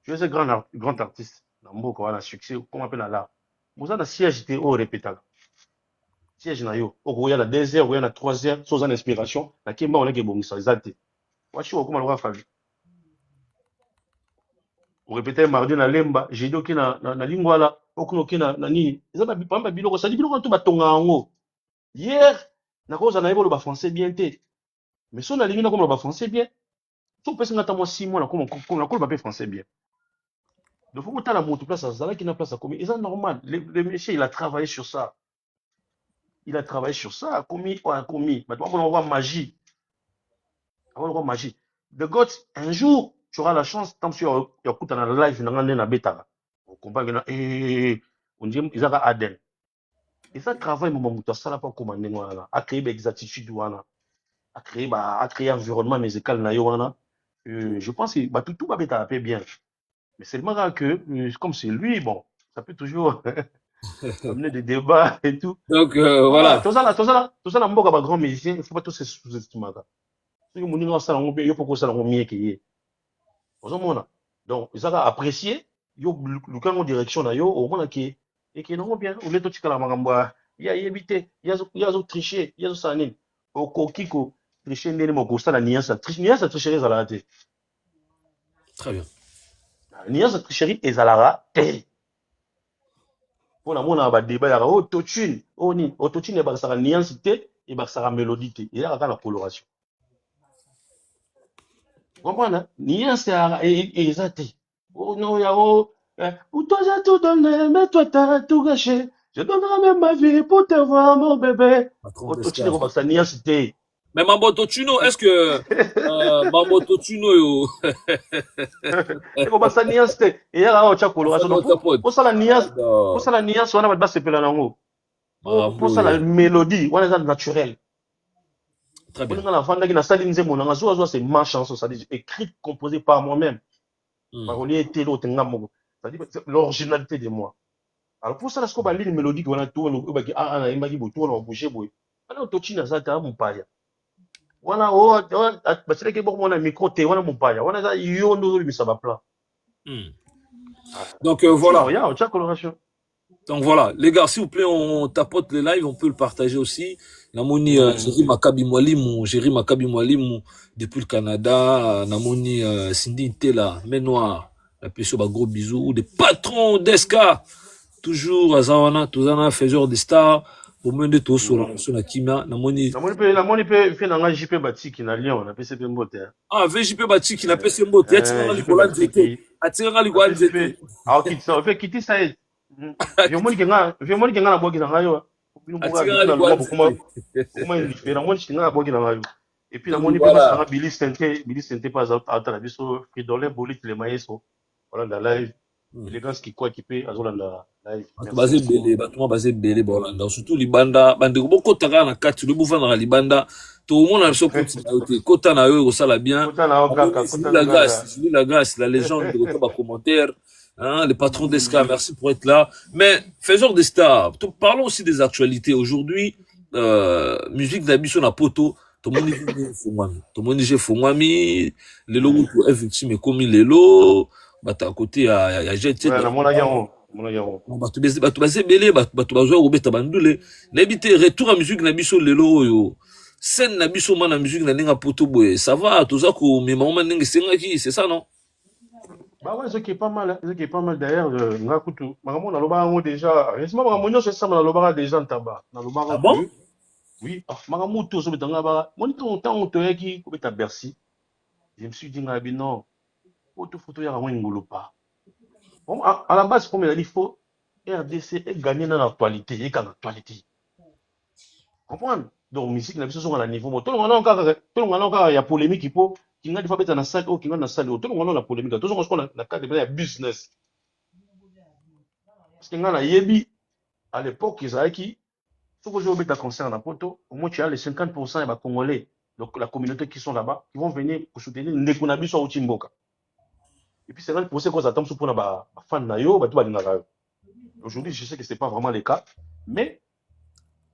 tu es un grand artiste, dans moko wana succès, comment appelle là. Vous avez un siège au répétal. Siège na yo, il y a 2 heures, il y a 3 heures, sans inspiration, la qui on est que bon ça exact. Moi je suis comment le faire. On répétait mardi na lemba, j'ai dit ok na lingua là, ok na nini. Ils ont pas biloko, ça dit biloko tout batonga ngo. Hier, na cause na yebo le français bien té. Mais si on a lingi na comme le français bien, tout peut se mettre moi 6 mois na comme le pas français bien. Donc faut que la moto place ça là qui na place comme c'est normal. Le monsieur il a travaillé sur ça. Il a travaillé sur ça, commis. Maintenant on voit magie. On voit magie. De God, un jour tu auras la chance, tant que tu écoutes dans la live, na bêta. On comprend que on dit ils ont Aden. Et ça travaille mon moto ça là pas commander moi à créer des exactitudes wana, à créer environnement musical na yo wana. Je pense que tout va bêta bien. Mais c'est le que comme c'est lui bon, ça peut toujours amener des débats et tout. Donc voilà. Tout ça là mboka ba grand musicien, il faut pas tous se sous-estimer ça. Ce que mon ninga ça là on yo pourquoi ça là on mieux qui donc ils ont apprécié yo le quand en direction na yo au moins qui et qui non bien on est tout la makambo ya éviter ya zo tricher ya zo sanine au kokiko tricher ndene moko ça la niance tricherie ça la té très bien niance tricherie ezalara té pour la mona ba débat ya autotune oni autotune e ba ça niance té et ba ça mélodie té et là la coloration. Comprends, nuance et exacté. Oh non, pour toi j'ai tout donné, mais toi t'as tout gâché. Je donnerai même ma vie pour te voir, mon bébé. Autotune, comme ça, nuance té. Mais Mamboto Tuno, est-ce que Mamboto Tuno yo comme ça nuance té. Et là on t'a coloration. Pour ça la nuance, on a pas se peler nango. Pour ça la mélodie, on est naturel. Très bien. C'est ma chanson, ça dit écrite, composée par moi-même. L'originalité de moi. Alors pour ça, lorsqu'on va lire une mélodie qu'on a tout, on va dire ah il m'a dit tout, on va bouger boy. Alors toi tu n'as ça t'as mon paya. Voilà parce que bon mon micro t'es voilà mon paya. Voilà ça yo no ça va plat. Donc voilà. Regarde, tu as coloration. Donc voilà, les gars, s'il vous plaît, on tapote le live, on peut le partager aussi. Namoni Jerry Makabi Mwalimu depuis le Canada, Namoni Cindy Tela, Menoir, la pécho ba gros bisous, des patrons d'Esca, toujours à Zawana, Tozana, faiseur des stars, pour mener tout sur la Kimia, Namoni peut faire un JP Bati qui n'a Lyon, on a PC Mbote. Ah, VJP Bati qui n'a PC Mbote, Atiranga Likola Nzete. Ah, qui ça fait quitter ça. Je me dis que na boki na ngayo. Et puis la moni peut pas Billy Sente pas à la biso Fridolin Bolit les maestro. Voilà la live. Élégance qui quoi qui peut azola la live. Basé belé bolanda surtout libanda bande boko taka na kati le bouffa na libanda tout le monde a so continuité kota na yo ça la bien. La grâce la légende de ba commentaire. Hein, les patrons d'Esca, merci pour être là. Mais faisons des stars. Parlons aussi des actualités. Aujourd'hui, musique d'Abisso na poto. Tout le monde est Fongwami. Les lots où est victime comme les lots. Bata à côté à Jet. Batu basé belé, batu bazoa robeta bandule. N'habite retour à musique d'Abisso les lots yo. Scène d'Abisso man la musique n'inga poto boy. Ça va, tout ça ko mais maman n'inga sengaki, c'est ça non? Bah ouais, ce qui est pas mal d'ailleurs, Ngakutu. Maman, na loba déjà, récemment, maman, c'est ça, na loba déjà en tabac. Na loba. Ah bon? Oui, maman, tout, ça, betanga ba. Mon temps, on te qui, comme ta Bercy. Je me suis dit, non, photo, il y a un ngolo pas. Bon, à la base, comme il a dit, il faut RDC et gagner dans l'actualité, et dans l'actualité. Comprendre? Donc, musique, la vie, à niveau. Tout le monde a encore, il y a polémique, qui n'a des fois dans la salle, qui n'a dans la salle, tout le monde a la polémique. Tout le monde a la carte de business. Parce qu'il y a Yebi, à l'époque, ils avaient qui, faut que je mette un concert dans la poto, au moins tu as les 50% des Congolais, donc la communauté qui sont là-bas, qui vont venir pour soutenir Nekunabi sur Uchimboka. Et puis c'est là pour ça qu'on attend pour les fans nayo, tout va. Aujourd'hui, je sais que ce n'est pas vraiment le cas, mais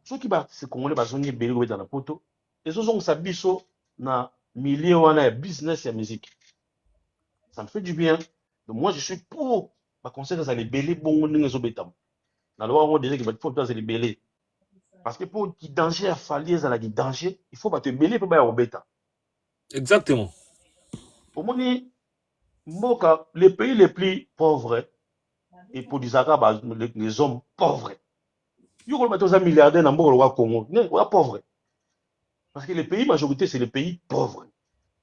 ceux qui se Congolais sont venus dans la poto, et ceux qui ont sabiso dans le milieu de business et de musique. Ça me fait du bien. Donc moi, je suis pour le concert dans les belés, bon, les obétams. Dans le loi, on dirait qu'il faut dans les belés. Parce que pour qu'il danger à fallier à la danger, il faut pas te belé pour pas bêta. Exactement. Au moins, les pays les plus pauvres et pour des arabes, les hommes pauvres. Il y a un milliardaire dans le Congo, mais pauvre. Parce que les pays majorité, c'est les pays pauvres.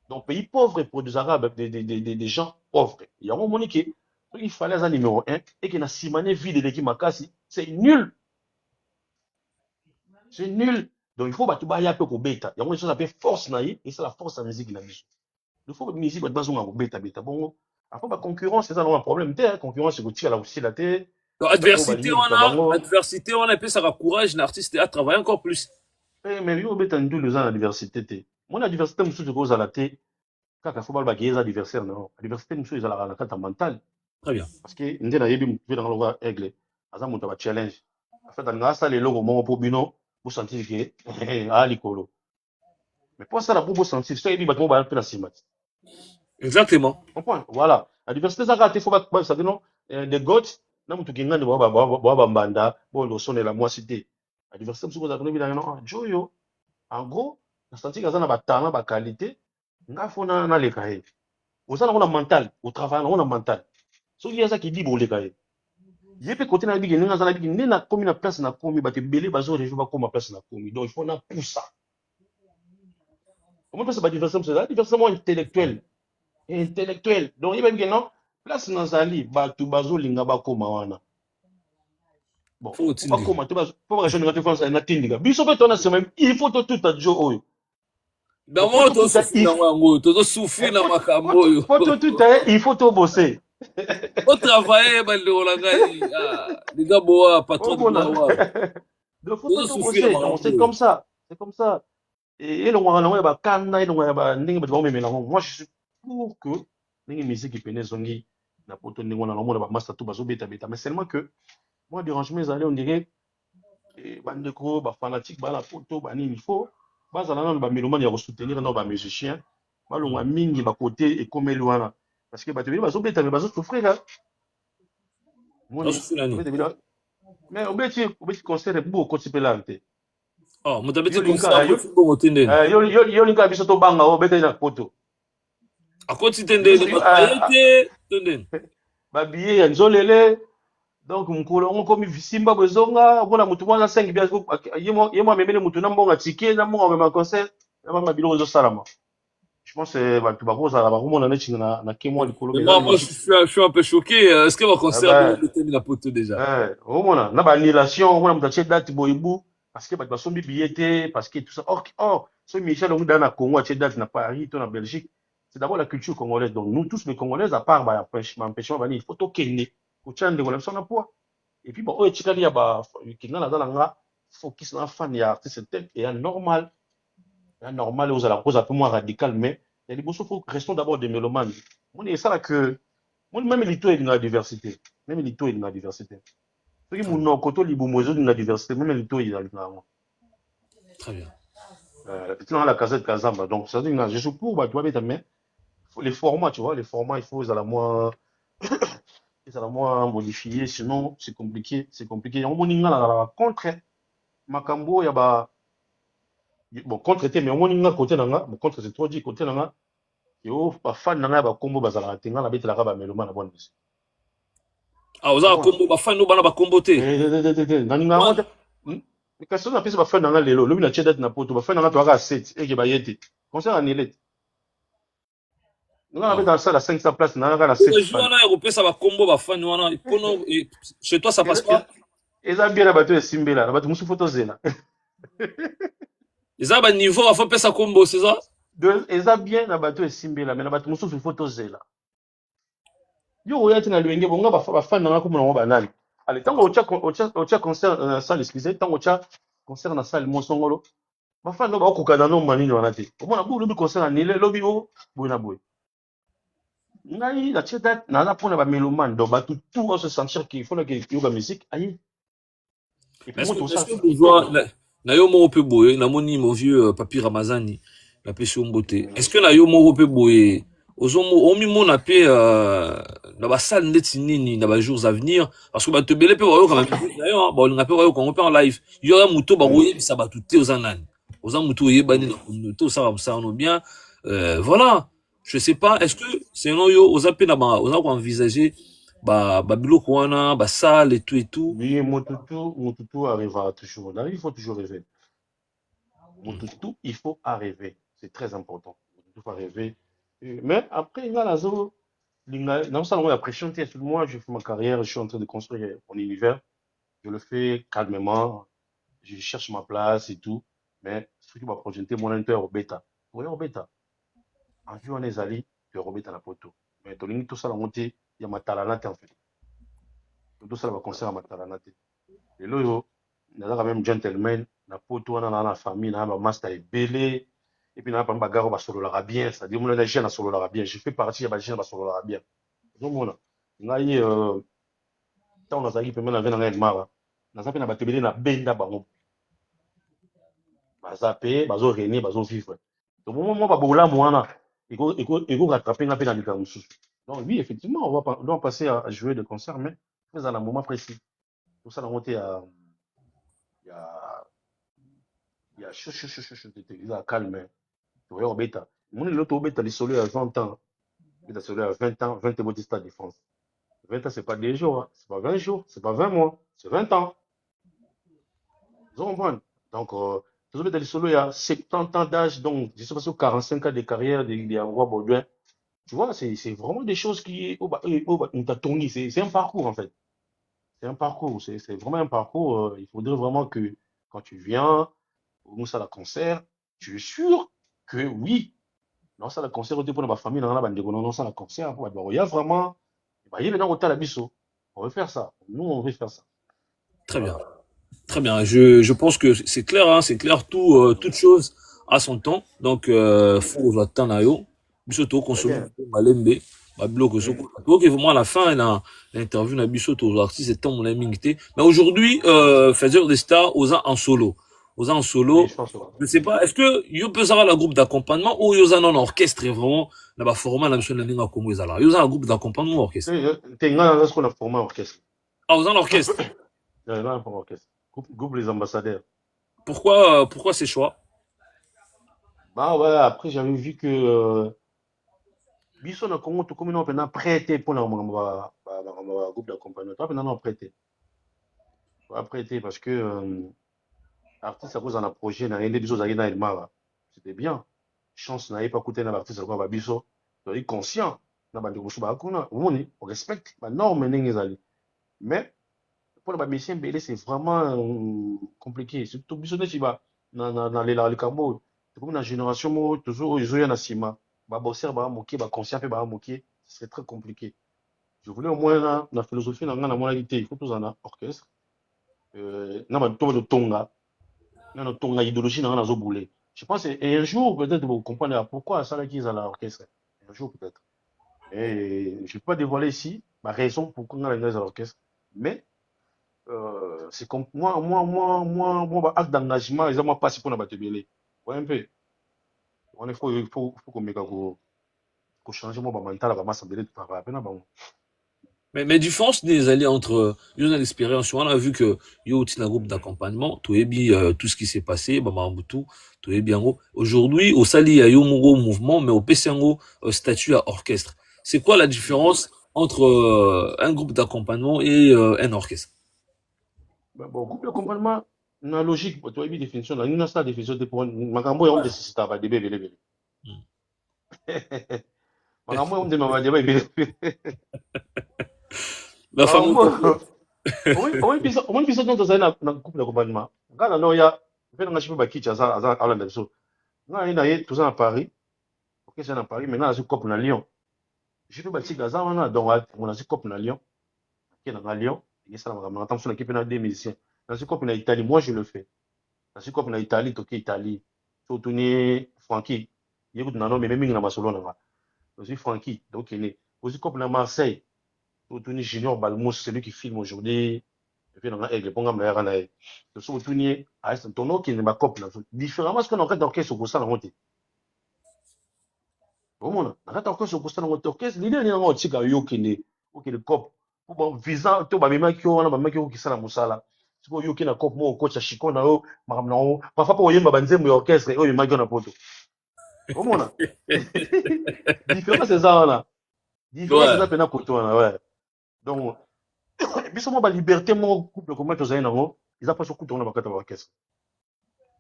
Donc, pays pauvres pour des arabes, des gens pauvres. Il y a un moment qui il fallait un numéro 1 et qu'il y a Simane vide de l'équipe Makasi, c'est nul. C'est nul. Donc il faut que tu aies un peu de bêta. Il y a une chose qui s'appelle force et c'est la force de la musique. Il faut que la musique soit besoin de bêta. Bon, après la concurrence, c'est ça un problème. La concurrence, c'est que tu as aussi la tête. Adversité, on a ça courage l'artiste à travailler encore plus. Mais il y a deux les ans d'adversité. Moi, l'adversité, je suis à la tête. Quand il faut pas le adversaire, non. L'adversité, je suis à la carte mentale. Très bien. Parce que nous avons un aigle. Nous avons un challenge. En fait, on a ça les logos pour Bino. Vous sentez que ah l'icolo. Mais pour ça, pour vous sentir, ça il dit bâtiment va la cimat. Exactement. Comprends? Voilà. La diversité ça il faut pas ça non des goats, na mutu kinga de baba mbanda, bon le son et la moi cité. La diversité vous avez bien non joyo. En gros, la senti que ça na ba talent, ba qualité, nga fona na le cahier. Vous ça on a mental, au travail on a mental. So il y a ça qui dit bon le cahier. Je peux continuer à dire que nous avons dit que nous avons commis la place na commis, bah te belé bazo rejoue pas comme la place na commis. Donc il faut na pour ça. Comment ça va diversement c'est là, diversement intellectuel. Intellectuel. Donc il va dire non, place na zali ba tu bazo linga ba koma wana. Bon, pas comment tu bazo, pour rejoindre la France na tindiga. Biso pe tona semaine, il faut tout à jour oyo. Dans moi to souffrir na wango, to souffrir na makambo yo. Il faut tout bosser. Au travail, les gars, patron de c'est comme ça. C'est comme ça. Et moi, je suis pour que les musiques qui peuvent zongi na poto ningo na lomo na master tout bazo beta beta mais seulement que moi dérange mes allées on dirait bandeko ba fanatique ba la poto ba nini il faut bazala na ba mélomane ya soutenir na ba musicien balonga mingi ba côté et comme loana parce que ba te bazo beta mais bazo souffrir là mais au beti concert pour côté pelante oh mo tabeti concert pour motende yo linga biso to banga o beta na poto à côté tende ba billet ya nzolele donc mukolo on komi simba bezonga bona mutu mwana 5 bia yemo memele mutu na mbonga ticket na mbonga ma concert na ba biloko zo salama. Je pense que tu vas voir ça va vraiment na kemo likolo. Moi je suis un peu choqué, est-ce que va concert termine la poto déjà au mona na ba annulation on mutu acheter date boyibu parce que ba sombi billet parce que tout ça or so Michel on dans na Congo acheter date na Paris to na Belgique. C'est d'abord la culture congolaise. Donc, nous tous, les Congolais, à part l'empêchement, il faut tout qu'il faut changer de relation à poids. Et puis, bon, il y a focus sur la fan, il y a artiste et normal. Normal, vous allez la cause un peu moins radicale, mais il y a des choses, restons d'abord des mélomanes. On est ça là que, même l'ito est dans la diversité. Même l'ito est dans la diversité. Ceux qui m'ont côté l'iboumozo dans la diversité, même l'ito est dans la diversité. Très bien. Dans la casette Kazamba. Donc, ça dit, je suis pour, tu vois, mais les formats, tu vois, les formats, il faut les à la moins modifier, sinon c'est compliqué, c'est compliqué. On a contre Makambo, il y a bon contre mais on a côté nanga, bon contre c'est trop dit côté nanga. Yo pas fan nanga ba combo bazala tenga na bete la raba meloma na bonne musique. Ah oza combo ba fan no bana ba combo te. Nanga mais quand on a fait ba fan nanga lelo, le na chedat na poto, ba fan nanga to aka 7 et ke ba yete. Concert annulé. On avait dans la salle à 500 places, on a la 7 fans. Chez toi, ça passe pas? Et ça, bien, la bateau est simbé là. La bateau, moussou photo zéla. Et ça, bah, niveau, il faut faire ça combo, c'est ça? Et ça, bien, la bateau est simbé là. Mais la bateau, moussou photo zéla. Yo, on a le on va fan dans la commune, on va banal. Allez, tant qu'on tient concert dans la salle, excusez, tant qu'on tient concert dans la salle, mon songolo. Ma fan, on va au Koukadano, manini, on a dit. Au moins, on a le concert en Nile, lobby, oh, bouna boy. Ngai, la tchèque, n'a pas de mélomane, donc, bah, tout va se sentir qu'il faut qu'il y ait de la musique. Aïe. Et puis, moi, tout ça. Est-ce que vous voyez, na yo mo pe boye, na moni mon vieux papi Ramazani, la pe sur mbote. Est-ce que na yo mo pe boye, ozomo omi mo na pe na ba salle ndeti nini na ba jours à venir parce que ba te belé pe wayo quand même. D'ailleurs, ba linga pe wayo quand on peut en live. Il y aura muto ba boye ça ba tout aux anani. Aux muto yebani na communauté ça va ça on bien. Voilà. Je sais pas, est-ce que c'est non yo aux appels na ba aux envisager ba biloko wana ba salle et tout. Oui, mon toutou arrivera toujours. Là, il faut toujours rêver. Mon toutou, il faut arriver. C'est très important. Mon toutou, il faut arriver. Mais après, il y a la zone. Non seulement la pression sur moi, je fais ma carrière, je suis en train de construire mon univers. Je le fais calmement. Je cherche ma place et tout. Mais ce qui va projeter mon inter au bêta. Vous voyez, au bêta. En vue, on est allé, tu es au bêta la poteau. Mais tout ça, la montée, il y a ma talanate en fait. Tout ça, va concert à ma talanate. Et là, il y a quand même gentleman, na poto wana na famille, na ba master ebele, et puis na ba bagaro ba solo la bien, c'est-à-dire mon na jeune solo la bien, je fais partie ya ba jeune ba solo la bien. Donc mona, ngai tant na zaki pemena vena ngai mara. Na zape na ba tebele na benda bango. Ba zape, ba zo renier, ba zo vivre. Donc moment ba bola mwana, ego rattraper na pe na lika mususu. Donc oui, effectivement, on doit passer à jouer de concert, mais très à un moment précis. Tout ça, on monter à il y a il y a il y a calme. Tu vois, au bêta. Mon l'autre au bêta, les soleils à 20 ans. Il a soleil à 20 ans, 20 mois de stade de France. 20 ans, c'est pas des jours, hein. C'est pas 20 jours, c'est pas 20 mois, c'est 20 ans. Vous comprenez? Donc, tu les soleils à 70 ans d'âge, donc, je sais pas si 45 ans de carrière de roi Baudouin. Tu vois, c'est vraiment des choses qui, on t'a tourné. C'est un parcours, en fait. C'est un parcours, c'est vraiment un parcours. Il faudrait vraiment que quand tu viens, au ça la concert, tu es sûr que oui, non, ça la concert, pour ma famille, non, ça la concert, il y a vraiment, il y a maintenant au Talabiso. On veut faire ça. Nous, on veut faire ça. Très bien. Très bien. Je pense que c'est clair, hein, c'est clair, toute chose à son temps. Donc, faut attendre à yo. Bisoto consommer malembe. Bablo soko. Ok, vraiment à la fin, l'interview na bisoto aux artistes, c'est tant mon ami. Mais aujourd'hui, faiseur des stars, aux en solo. Aux en solo. Je sais pas, est-ce que yo peut avoir le groupe d'accompagnement ou yo en orchestre vraiment, là-bas, format, la mission de l'Inga Congo, là. Yo un groupe d'accompagnement ou orchestre? T'es un ce qu'on a formé orchestre. Ah, aux en orchestre? Orchestre. Groupe les ambassadeurs. Pourquoi ces choix? Bah ouais, après j'avais vu que biso na Congo tout comme on peut prêter pour le groupe d'accompagnement. Toi on prêter. On va prêter parce que artiste à cause d'un projet na ende biso zaki na elmara. C'était bien. Chance n'a pas coûté na artiste kwa biso. Tu es conscient na bande ko suba kuna. On respecte la norme ndenge zali. Mais pour la mission BD c'est vraiment compliqué. Surtout biso ne chiba na le cambo. C'est comme une génération mo toujours ils ont na sima. Ba bosser ba moquer ba conscient pe ba moquer, c'est très compliqué. Je voulais au moins la philosophie na na moralité, il faut tous en orchestre. Na ba to de tonga. Na no tonga idéologie na zo bouler. Je pense et un jour peut-être vous comprendre pourquoi ça là qu'ils à l'orchestre. Un jour peut-être. Et je ne vais pas dévoiler ici ma raison pourquoi on a les à l'orchestre, mais c'est comme moi acte d'engagement, ils ont pas si pour la battre belé. Ouais un peu. Il faut qu'on mette qu'on change mon mental à masse belé tout à l'heure. Bon. Mais différence des alliés entre yo na l'expérience, on a vu que yo un groupe d'accompagnement, tout est bien tout ce qui s'est passé, Bamambutu, tout est bien gros. Aujourd'hui, au Sali, il y a yo mongo mouvement, mais au PCNgo statut à orchestre. C'est quoi la différence entre un groupe d'accompagnement et un orchestre? Bon, groupe d'accompagnement, na logique, tu as une définition, là, une autre définition de pour Makambo, on décide à des bébés. Makambo on demande débat La famille. au moins biso donc ça na couple d'accompagnement. Ngana no ya fait nga chipe ba kicha ça ala ndebso. Nga ina ye tout ça à Paris. OK, c'est à Paris maintenant je couple na Lyon. Je fais ba tika ça wana donc on a couple na Lyon. OK, na Lyon, il y a ça na temps sur l'équipe na des musiciens. Dans ce couple na Italie, moi je le fais. Dans ce couple na Italie, OK, Italie. Surtout ni Francky. Il écoute na no mais même na Barcelone là. Aussi Francky, donc il est aussi couple na Marseille. Tony Junior Balmous, c'est lui qui filme aujourd'hui. Et puis, on a Aigle, Pongam, la Ranae. Le son Tony, à ton nom qui n'est pas cop, différemment, ce qu'on a fait d'orchestre au Costa dans monté. Au monde, on a fait d'orchestre au Costa dans monté. Orchestre, l'idée est d'avoir un petit gars, qui est le cop. Pour visant, tout, bah, mais qui ont, bah, qui s'en a moussala. C'est pour yo qui n'a cop, moi, coach à Chico, na o, maram na o. Parfois, pour yemba banze, mon orchestre, et oh, il m'a gagné un poteau. Au monde, différemment, c'est ça, là. Différemment, c'est ça, pena koto, ouais. Donc, biso mo ba liberté mo couple comment to zaina ngo ils a pas sur couteau na bakata ba orchestre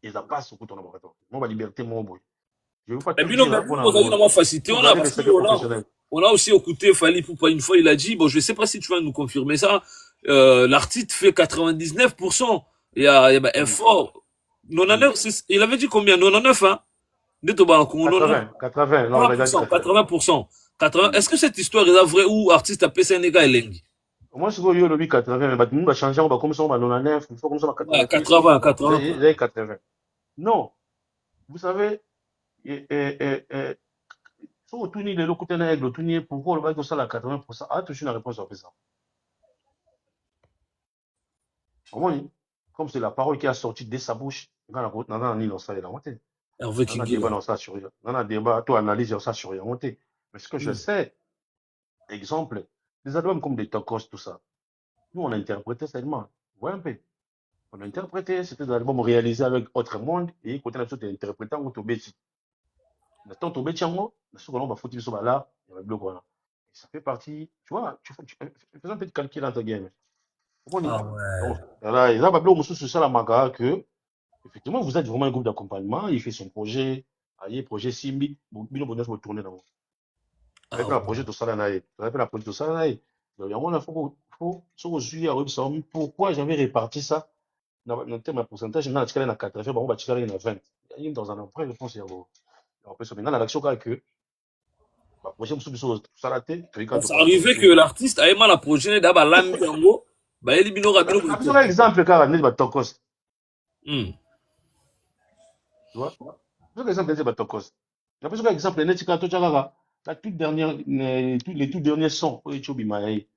ils a pas sur couteau na bakata mo ba liberté mo boy je veux pas et puis non mais vous avez une facilité on a aussi écouté Fally Ipupa une fois il a dit bon je sais pas si tu vas nous confirmer ça l'artiste fait 99% il y a bah, effort 99 il avait dit combien 99 hein 80 non 80%. Est-ce que cette histoire est vraie ou artiste a payé un gars elengi? Moi, je vois le 80, mais tout le monde va changer, on va commencer en 99, il faut commencer en 80. 80. Non, vous savez, si on tourne le côté de tourner, pourquoi le bac de ça à 80%? Ah, toujours une réponse à ça. Comme c'est la parole qui a sorti de sa bouche, on a un ça, il a monté. On a débat dans ça sur rien. On a débat, toi, analyse ça sur rien monté. Mais ce que je sais, exemple, des albums comme des Tokos, tout ça. Nous, on a interprété seulement. Ouais, un peu. On a interprété, c'était des albums réalisés avec Autre Monde, et côté la chose interprété en Tobeti. Le temps Tobeti en haut, le second, on va foutre sur là, il y a le bloc. Ça fait partie, tu vois, fais un peu de calcul dans ta game. Ah ouais. Voilà, ils ont appelé sur ça la maga que, effectivement, vous êtes vraiment un groupe d'accompagnement, il fait son projet, il projet Simbi, Bino Bonheur va tourner dans avec un projet de ça là, avec un projet de ça là, donc il y a un faut aujourd'hui à pourquoi j'avais réparti ça dans le terme de pourcentage dans la na 80 bon bah tu na 20 il y a dans un après je pense il y a après ça maintenant l'action que bah projet musu ça la tête ça arrivait que l'artiste a aimé la projet d'aba lambi yango bah il bino rabino un exemple car on est ba tokos tu vois un exemple de ba tokos il y a un exemple net quand tu as la toute dernière les tout derniers sons au Ethiopie maï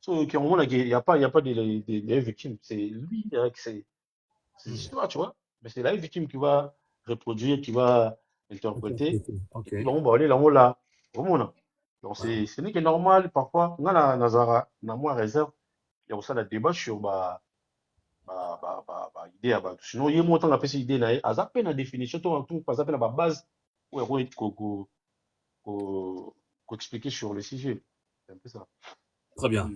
so il y a pas des victimes c'est lui c'est l'histoire tu vois mais c'est la victime qui va reproduire qui va interpréter okay. On va aller là donc ce n'est que normal parfois on a Nazara na moi réserve il y a aussi la débat sur idée sinon il y a montant la petite idée na à peine la définition tout pas à la base ou expliquer sur le sujet c'est un peu ça. Très bien.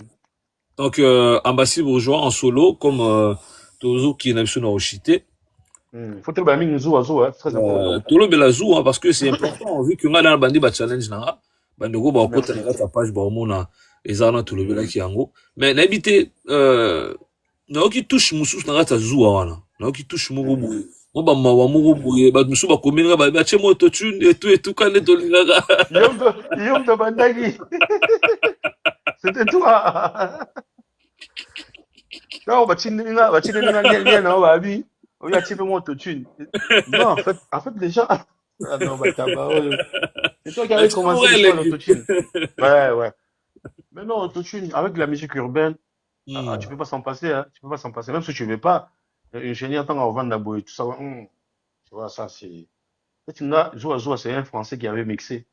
Donc Ambassi Bourgeois en solo comme Tozo qui n'a pas chité. Faut que tu aies très important. Tout le belazou hein, parce que c'est important vu que on a dans bandi ba challenge na bandi go ba kota na ta page ba mona ezana tout le bela ki yango mais n'habiter na qui touche musus na ta zuwa wana na qui touche mo boye mo ba mawa mo boye ba musu ba komina ba chemo to tune et tout quand les dolinga yom de bandagi c'était toi non ba chininga na ba bi oui, un petit peu moins autotune. Non, en fait, les gens. Ah non, bah, c'est toi qui avais commencé sur l'autotune. Ouais. Mais non, autotune, avec la musique urbaine, tu peux pas s'en passer, hein. Tu peux pas s'en passer. Même si tu veux pas, ingénieur, tant qu'on vend la boue, tout ça, tu vois, ça, c'est. Zoua, c'est un Français qui avait mixé.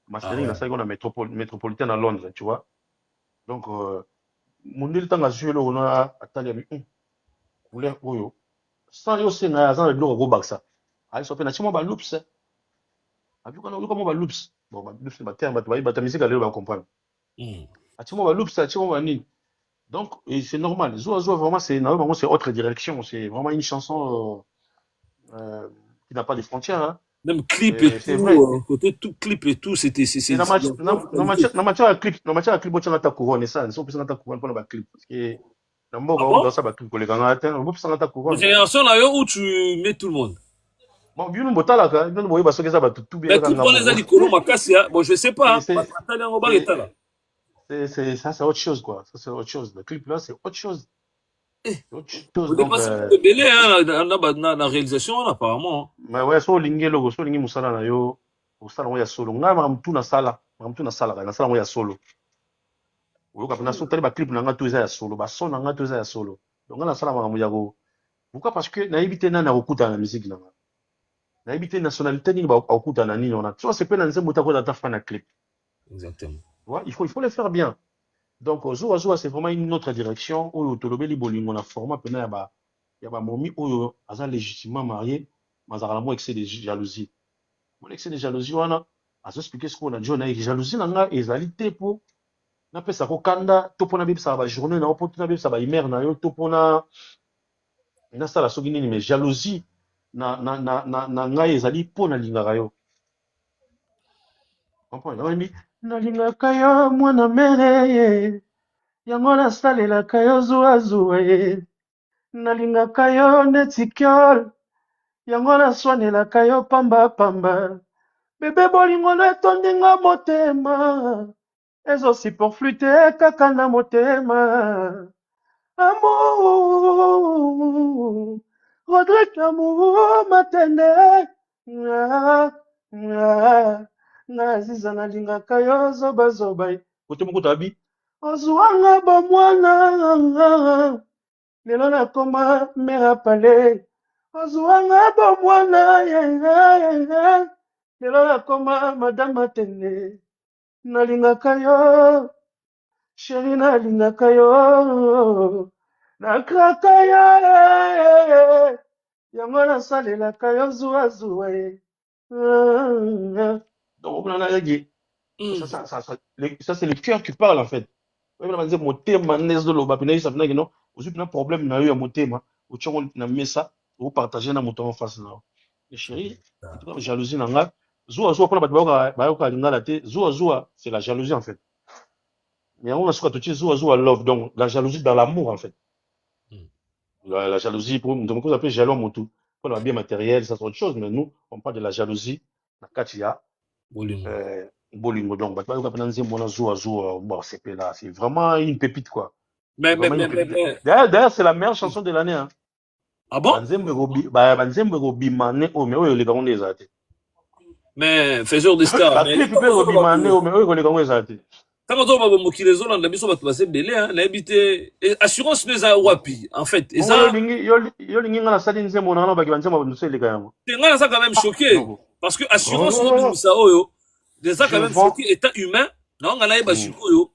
Mastering, la salle, on a métropolitaine à Londres, tu vois. Donc, mon île, tant à jouer, on a attendu, couleur, oyo. Sans yo senga sans le bloc go baksa ay so pe na chimo ba loops abi ko na ko ba loops bon ba loops ba terme ba musique aller ba comprendre a chimo ba loops chimo ba ni donc c'est normal zo vraiment c'est autre direction c'est vraiment une chanson qui n'a pas de frontières hein. Même clip et C'est tout, vrai. côté tout clip et tout, c'était Et na matière ya clip otyanga ata couronne ça so opesanga ata couronne mpona baclip parce que na mboka ah oyo bon? dansa baclip kolekanga te opesanga ata La couronne génération là, où tu mets tout le monde. bon bino botalaka bino boyeba soki eza bato tu bien Mais kaka clip on ngambo les a dit Kolo Makassi, hein. Bon, je sais pas, c'est hein. c'est Parce que Nathalie Angobar c'est est là. ça c'est autre chose quoi ça c'est autre chose le clip là c'est autre chose c'est autre chose Vous donc dépassez le belé, hein, dans la réalisation, hein, apparemment. Hein. mais ouais so olingi eloko so olingi mosala na yo osala yango ya solo ngai makamtu nasalaka nasala yango ya solo oyoka mpena so tali baclip na ngai to eza ya solo bason na ngai to eza ya solo donc ngai nasala makambo ya ko pourquoi parce que nayebi te nani akokutana na musique na ngai nayebi te nationalité nini akokutana na nini wana so sepe na nzembo takoza ata fan na clip Exactement. ouais, il faut le faire bien donc zoa zoa c'est vraiment une autre direction oyo tolobeli bolingo na format pena ya bamomi oyo aza légitimement marié mazala na mo excès de jalousie mon excès de jalousie wana azoexplike sikoyo na jo na ye jalousie na ngai ezali te mpo napesa kokanda to mpona bebisaka bajournée na yo mpo tona bebisa baimere na yo to mpona nasala soki nini mais jalousie na ngai ezali mpo nalingaka yo comprendre nalingaka yo mwana mere ye yango nasalelaka yo zuazuwa ye nalingaka yo neti kiole yango naswanelaka yo pambapamba bebe bolingono etondinga motema ezosupporflu te kaka na motema amour Rodrigue amour matende nga aziza nalingaka yo zobazoba kote moko tabi ozwanga bomwana lelo nakoma mera pale ozwanga bomwana lelo nakoma madame matende nalingaka yo sheri nalingaka yo nakraka yo yango nasalelaka yo zuazuwa ye donc on a reggae ça c'est le cœur qui parle en fait on va dire motema nezoloba pena ça pena non aussi un problème na yo ya motema otiongo na mesa ou partager na moto en face na et chérie en tout cas jalousie na nga zuwa zuwa pona bato bayoka lingala te zuwa zuwa c'est la jalousie en fait mais on a ce que zuwa zuwa love donc la jalousie dans l'amour en fait la jalousie pour nous on appelle jaloux motu pour le bien matériel ça c'est autre chose mais nous on parle de la jalousie na katia bolingo donc bato bayoka pena nzembo na zuwa zuwa bon c'est là c'est vraiment une pépite quoi Mais, d'ailleurs c'est la meilleure chanson de l'année hein. Ah bon? Banzembo robimane o mais oyo leka ngonde ezate mais faiseur de star la clip pe robimane o mais oyo leka ngonde ezate kama to ba mokile zo landa biso bato base belé hein na ebité assurance neza wapi en fait et ça yo lingi ngana sali nzembo na baki banzembo ba leka yango ngana ça quand même choqué parce que assurance no ça oyo déjà quand même choqué état humain na ngana yeba sikoyo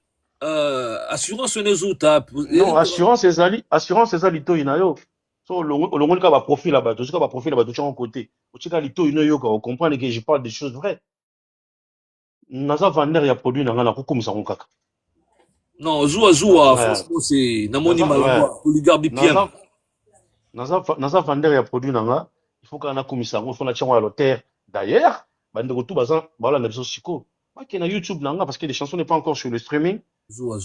assurance nezuta non assurance ezali to inayo so olongoli ka ba profil là bato ka ba profil là bato tchon côté otika lito ino yo ka comprendre que je parle des choses vraies naza vendeur ya produit na ngana kokomisa ngokaka non zoua franchement c'est namoni malwa oligarbe bien naza vendeur ya produit na nga il faut kana komisa ngo fona tchon ya loter d'ailleurs bande ko tout bazan bala na biso siko na YouTube na nga parce que les chansons n'est pas encore sur le streaming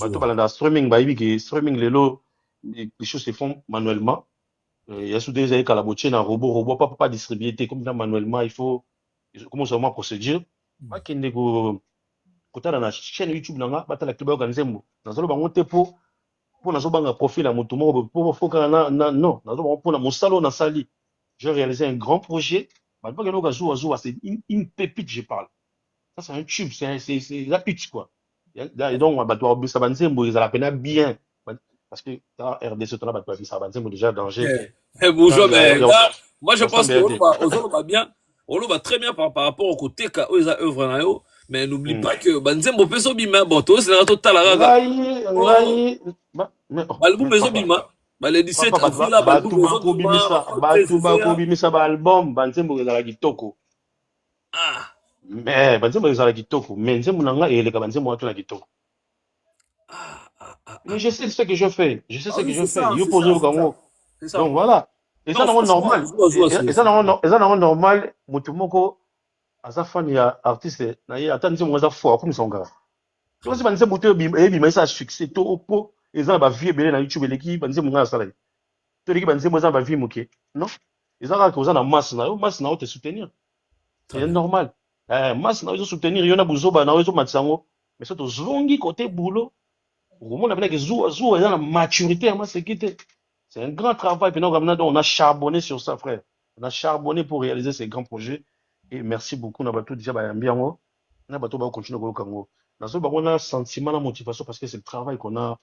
bato balanda streaming bayibi que streaming lelo les choses se font manuellement il y a sous des kala botier na robot pas distribuer comme ça manuellement il faut comment ça vraiment procédure bakende ko kotala na chaîne YouTube na nga batala kliba ka nzembo nazalo bango te po nazo banga profil à moto moko po foka na non nazo bango po na mosalo na sali j'ai réalisé un grand projet bato bakeno ka zuwa c'est une pépite je parle ça c'est un tube c'est la pitch quoi et donc bato ba sa nzembo ils la peine bien parce que dans RDC tu as bato ba sa nzembo déjà danger bonjour mais moi je pense que aux va bien on va très bien par rapport au côté ka eza œuvre na yo mais n'oublie pas que banzembo peso bima bon to c'est la totale ngai album peso bima ba le 17 avril la bato bakobimisa ba album banzembo ezala kitoko mais banzembo ezala kitoko mais nzembo na nga eleka banzembo wato na kitoko mais je sais ce que je fais yo pose kango donc voilà eza nango normal eza nango normal motu moko aza fan ya artiste na ye ata nzembo aza fort akomisa ngaka soki banzembo te eyebima esa succès to po eza na bavie ebele na youtube eleki banzembo ngai asala ye to eleki banzembo eza na bavie moke non eza kaka oza na masse na yo masse na yo te soutenir c'est normal masse na yo ezosoutenir yo na buzoba na yo ezomatisa yango mais so tozongi kote boulot okomona penake zuwa eza na maturité ya maseki te c'est un grand travail pendant on a charbonné sur ça frère on a charbonné pour réaliser ces grands projets et merci beaucoup na bato déjà bayambi yango na bato bakocontinue koluka yango nazo bango na sentiment na motivation parce que c'est le travail qu'on a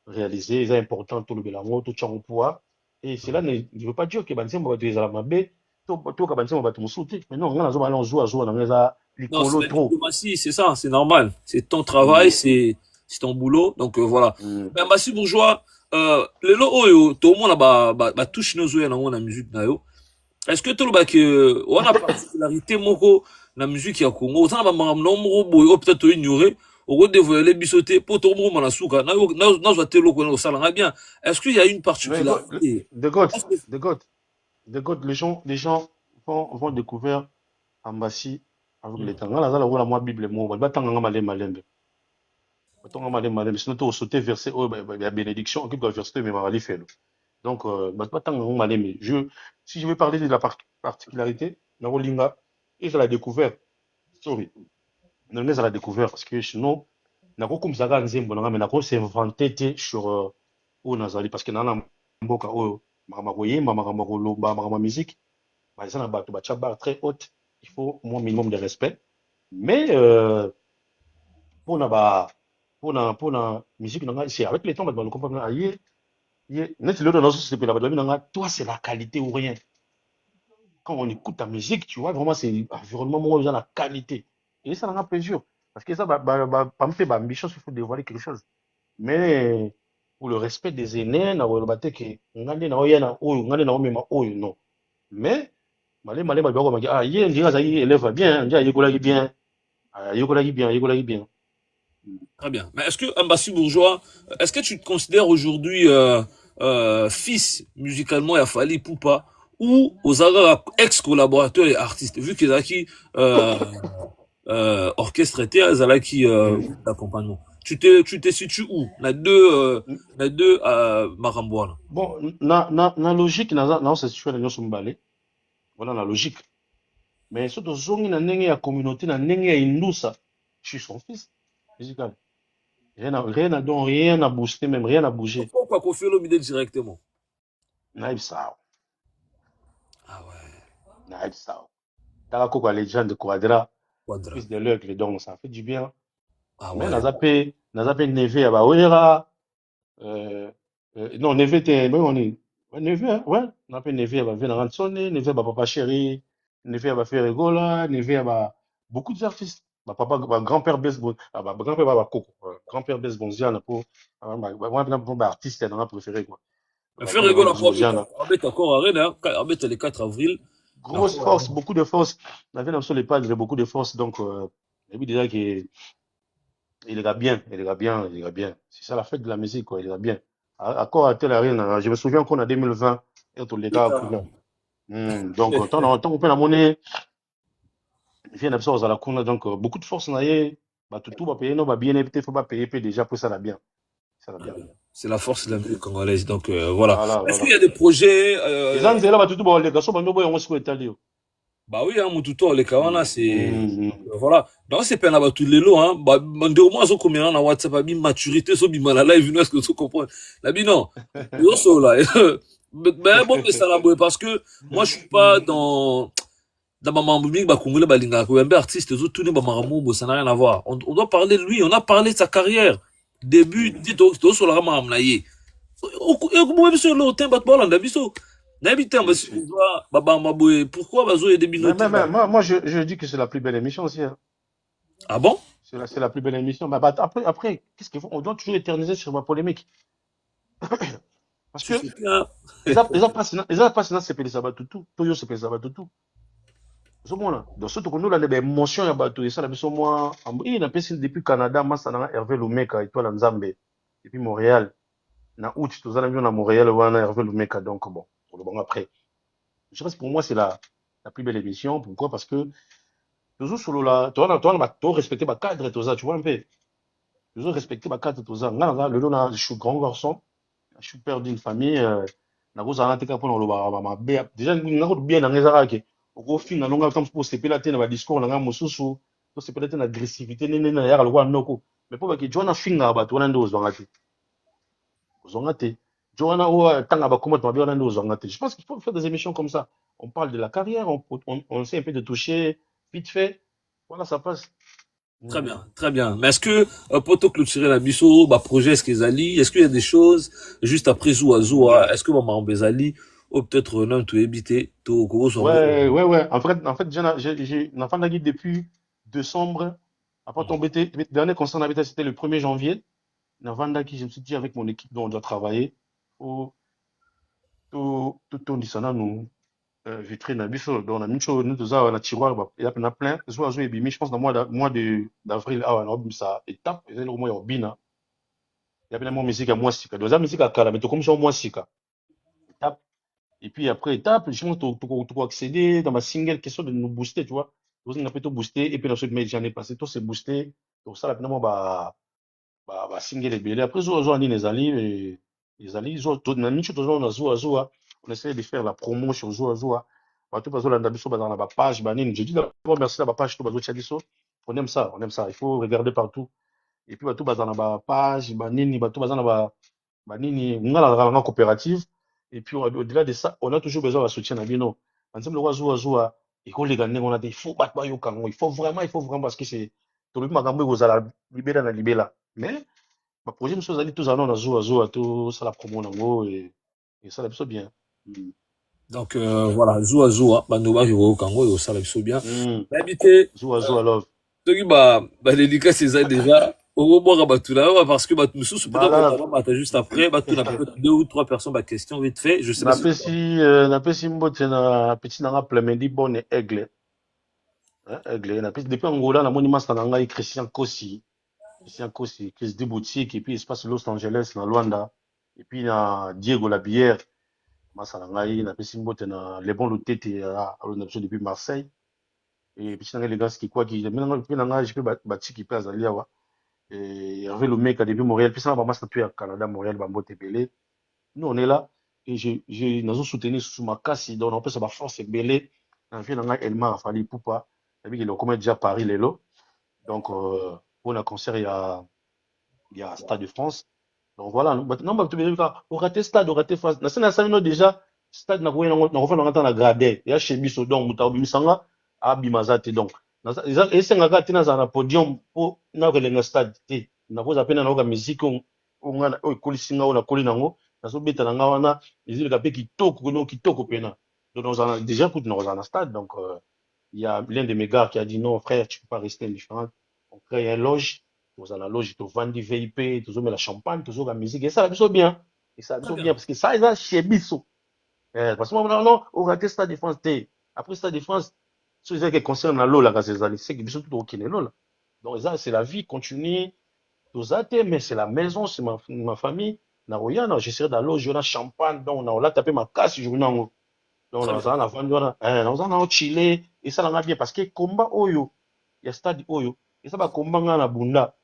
réalisé c'est important tolobela yango totya yango poa et cela ne veut pas dire que banzembo bato ezala mabe toka banzembo bato mosusu te mais non nga nazo bala zuwa na nga eza Non, c'est likolo la trop diplomatie, c'est ça, c'est normal. C'est ton travail, c'est ton boulot. Donc voilà. Ben Massi Bourgeois, lelo oyo tout le monde ba touche nos oyo na musique na yo. Est-ce que tout le ba que on a particularité moko na musique ya Congo, ça na ba nombre boyo peut-être ignorer au dévoiler bisoter pour tout le monde na suka. Na zo telo ko na sala bien. Est-ce qu'il y a une particularité? de God, les gens vont découvrir Ambassi avec les temps. Là, là, la moi Bible mo, ba tanga malembe. Ba tanga malembe, sinon to sauter verset la bénédiction, qui doit verset mais ma fait. Donc ba tanga malembe. Si je veux parler de la particularité, na Rolinga, et je la découvert. Sorry. Non, mais à la découvert parce que sinon na ko comme ça ga nzembo na mais na ko s'inventer sur o nazali parce que na mboka oyo makambo koyemba makambo koloba makambo musique eza na bato batya barre très haute il faut moins minimum de respect mais mpona musique na ngai c'est avec le temps bato balocomprendre aye neti lelo nazosepela bato babi na ngai toi c'est la qualité ou rien quand on écoute ta musique tu vois vraiment c'est environnement moko eza na qualité et ça na plaisir parce que ça parmi tes ambitions il faut dévoiler quelque chose mais pour le respect des aînés na koloba te ke ngande na oya na oyo ngande na omema oyo non mais malema bako maki ye ndika azali élève bien ndia yekolaki bien yekolaki bien Très bien. Mais est-ce que Ambassi Bourgeois, est-ce que tu te considères aujourd'hui fils musicalement à Fally Ipupa ou aux ex-collaborateurs et artistes vu qu'ils ont qui orchestre était qui d'accompagnement. Tu te situes où? La deux Maramboana. Bon, na logique na se situe na nyoso mbale. Voilà la logique. Mais surtout zongi na ndenge ya communauté na ndenge ya indusa, je suis son fils musical. Rien à booster même, rien à bouger. Pourquoi qu'on fait l'homme directement? Naïb Sao. Ah ouais. Naïb Sao. T'as la légende de Quadra. Fils de l'œil, donc ça fait du bien. Ah mais ouais. nazape neve à Bawera. Non, neve t'es, on est. Neve, ouais. On appelle neve à Bavena Ransone, neve à Papa Chéri, neve à Ferregola, neve à beaucoup d'artistes. Papa, grand-père Besbon, grand-père Baba Coco, grand-père Besbonziana pour artiste, il a préféré quoi. Ferregola, Abet encore arena, Abet le 4 avril. Grosse force, beaucoup de force. On avait sur les pages, beaucoup de force, donc et puis déjà qu'il ira bien. C'est ça la fête de la musique, quoi. Il ira bien. Accord à tel arène, je me souviens qu'on a 2020, et tous les gars. Donc, tant qu'on peut la monnaie, vient d'absorber à la cour, donc beaucoup de force, tout va payer, non, va bien, peut-être faut pas payer, déjà pour ça va bien. Ça va bien. C'est la force de la musique congolaise, donc voilà. Est-ce qu'il y a des projets bah oui, hein, Mututo, les Kawana, c'est. Voilà. Donc, c'est pas un abattu les lots, hein. Bah, au moins, ils combien dans WhatsApp, maturité, so, bima, la live, est-ce que tu comprends? La bi, non. Yo, so, là. Mais bon, mais ça l'a boué, parce que moi, je suis pas dans ma mamboumik, bah, congolais, bah, linga, un artiste, les autres, tout bah, maramou, ça n'a rien à voir. On doit parler de lui, on a parlé de sa carrière. Début, dit, sur la rama, amnaye. Comment même sur l'autre, bah, voilà, d'abisso. Pourquoi moi je dis que c'est la plus belle émission aussi. Hein. Ah bon? C'est la plus belle émission. Après qu'est-ce qu'il faut? On doit toujours éterniser sur ma polémique. Parce que les pas c'est les sabatutu. Toyo c'est les sabatutu. C'est bon là. Dans ce que nous là les émotions ya bateau et ça la mission moi il n'a pas depuis Canada moi ça n'a Hervé Lumeka et toi la Nzambe et puis Montréal. Na août tous allons à Montréal wana Hervé Lumeka donc bon. Bon après, je pense pour moi c'est la plus belle émission. Pourquoi? Parce que toujours solo là, tu dois respecter ma cadre et tout ça, tu vois un peu. Toujours respecter ma cadre et tout ça. Le long, je suis grand garçon, je suis père d'une famille, na ko zala te ka pona lo ba be. Déjà, na ko bien na ngeza ke. Oko fin na longa comme pour se peler te na ba discours na nga mosusu, to se peler te na agressivité nene na ya lo kwa noko. Mais pour que Joanna finga ba to na ndo zo ngati. Zo ngati. Joanna o tanga ba comment ma bien na ndo zo ngati. Je pense qu'il faut faire des émissions comme ça. On parle de la carrière, on essaie un peu de toucher vite fait. Voilà, ça passe. Très Mm. bien, très bien. Mais est-ce que, pour te clôturer la biso, bah, projet, est-ce qu'il y a des choses, juste après Zoua Zoua, est-ce que maman Bezali, ou peut-être, non, tu éviter, tu, Koro Songo, Ouais, ouais, ouais. En fait, j'ai un enfant d'Agui depuis décembre. Après ton BT, le dernier concert en BT, c'était le 1er janvier. Avant d'Agui, je me suis dit avec mon équipe dont on doit travailler, tout dit ça, nous, vitrine, à biso, dans la même chose, nous, tous, on a tiroir, bah, il y en a plein. Zoua Zoua et Bimi, je pense, dans le mois d'avril, on a ça étape, et c'est le mois, il y a il y a bien mon musique à moi, sika. Donc, la musique à Kala, mais tout comme ça, moi, sika. Étape. Et puis après étape, je pense que tu accéder dans ma single, question de nous booster, tu vois. Donc, on a plutôt booster, et puis dans ce mais j'en ai passé, tout c'est boosté. Donc ça, là, finalement, single est bien. Après, zo, zo, les alliés, zo, tout, na minute, zo, on a zo, zo, on essaie de faire la promo sur zo, zo, bah, tout, parce que là, on a biso, bah, dans la page, bah, je dis d'abord merci à la page, tout, bah, zo, Tchadiso. On aime ça, on aime ça. Il faut regarder partout. Et puis, bah, tout, bah, dans la page, bah, nini, bah, tout, bah, dans la nini, on a la coopérative. Et puis, au-delà de ça, on a toujours besoin de soutien à Bino. Ensemble, le roi Zoua Zoua, et qu'on les gagne, on a dit, il faut battre Bayo Kango. Il faut vraiment, parce que c'est, tout le monde vous allez libérer la libérer. Mais, ma projet, monsieur Zali, tous allons à Zoua Zoua, tout ça, la promo, nango, et ça, c'est bien. Mm. donc, voilà, Zoua Zoua, Bandoba, Hiro, Kango, et ça, là, c'est bien. Mm. L'habité, Zoua Zoua love. Togi, bah, dédicace, c'est ça, déjà. Au moins, bah, tout là, parce que, bah, nous, sous, Bah, peut-être, là, bah, t'as juste après, bah, tu n'as peut-être deux ou trois personnes, bah, question vite fait, je sais pas si. napesi mbote na petit nanga Plemedi Bonne Aigle. Hein, Aigle. Depuis Angola, na moni master na ngai Christian Kosi. Christian Kosi, Chris de boutique, et puis espace Los Angeles, na Luanda. Et puis na Diego Labière, master na ngai, napesi mbote na Le Bon Lutete, à l'option depuis Marseille. Et puis na les gars qui quoi qui, maintenant, puis na ngai, je peux bâtir qui peut azali awa. Et Hervé Lomeka depuis Montréal, puis ça va master tuer à Canada, Montréal, Bambote Belé. Nous, on est là et nous soutenu sous ma casse. Donc, on peut savoir force et belé. En fait, on a Elma, Fali Poupa. Et puis, il a commis déjà Paris, les lots. Donc, pour le concert, il y a Stade de France. Donc, voilà. Non, tu veux dire, on raté Stade, on raté France. Dans ce cas, déjà, Stade, on a gradé. Il y a chez Bisso, donc, Mouta Bimisanga, à Bimazate, donc. Et c'est un gars qui a un podium pour le stade. On a appelé la musique, on a collé, on a collé, nazobeta na nga wana ezileka mpe kitoko pena donc déjà kutu na kozala na stade donc il y a l'un de mes gars qui a dit non frère tu peux pas rester indifférent on crée un loge tozala loge tovandi vip tozomela champagne tozoka musique esala biso bien esala Très biso bien. bien parce que ça eza chez biso parce que moi non orate stade de France te après stade de France so ezalaki concert na lola kasi ezali seki biso tout okende lola donc eza c'est la vie continue toza te mais c'est la maison c'est ma famille na roya na j'essaie da loge na champagne donc na la taper ma casse journée nango donc Très na bien. za na vandi wana na za na chiller et ça na bien parce que combat oyo ya stade oyo et ça ba combat nga na bunda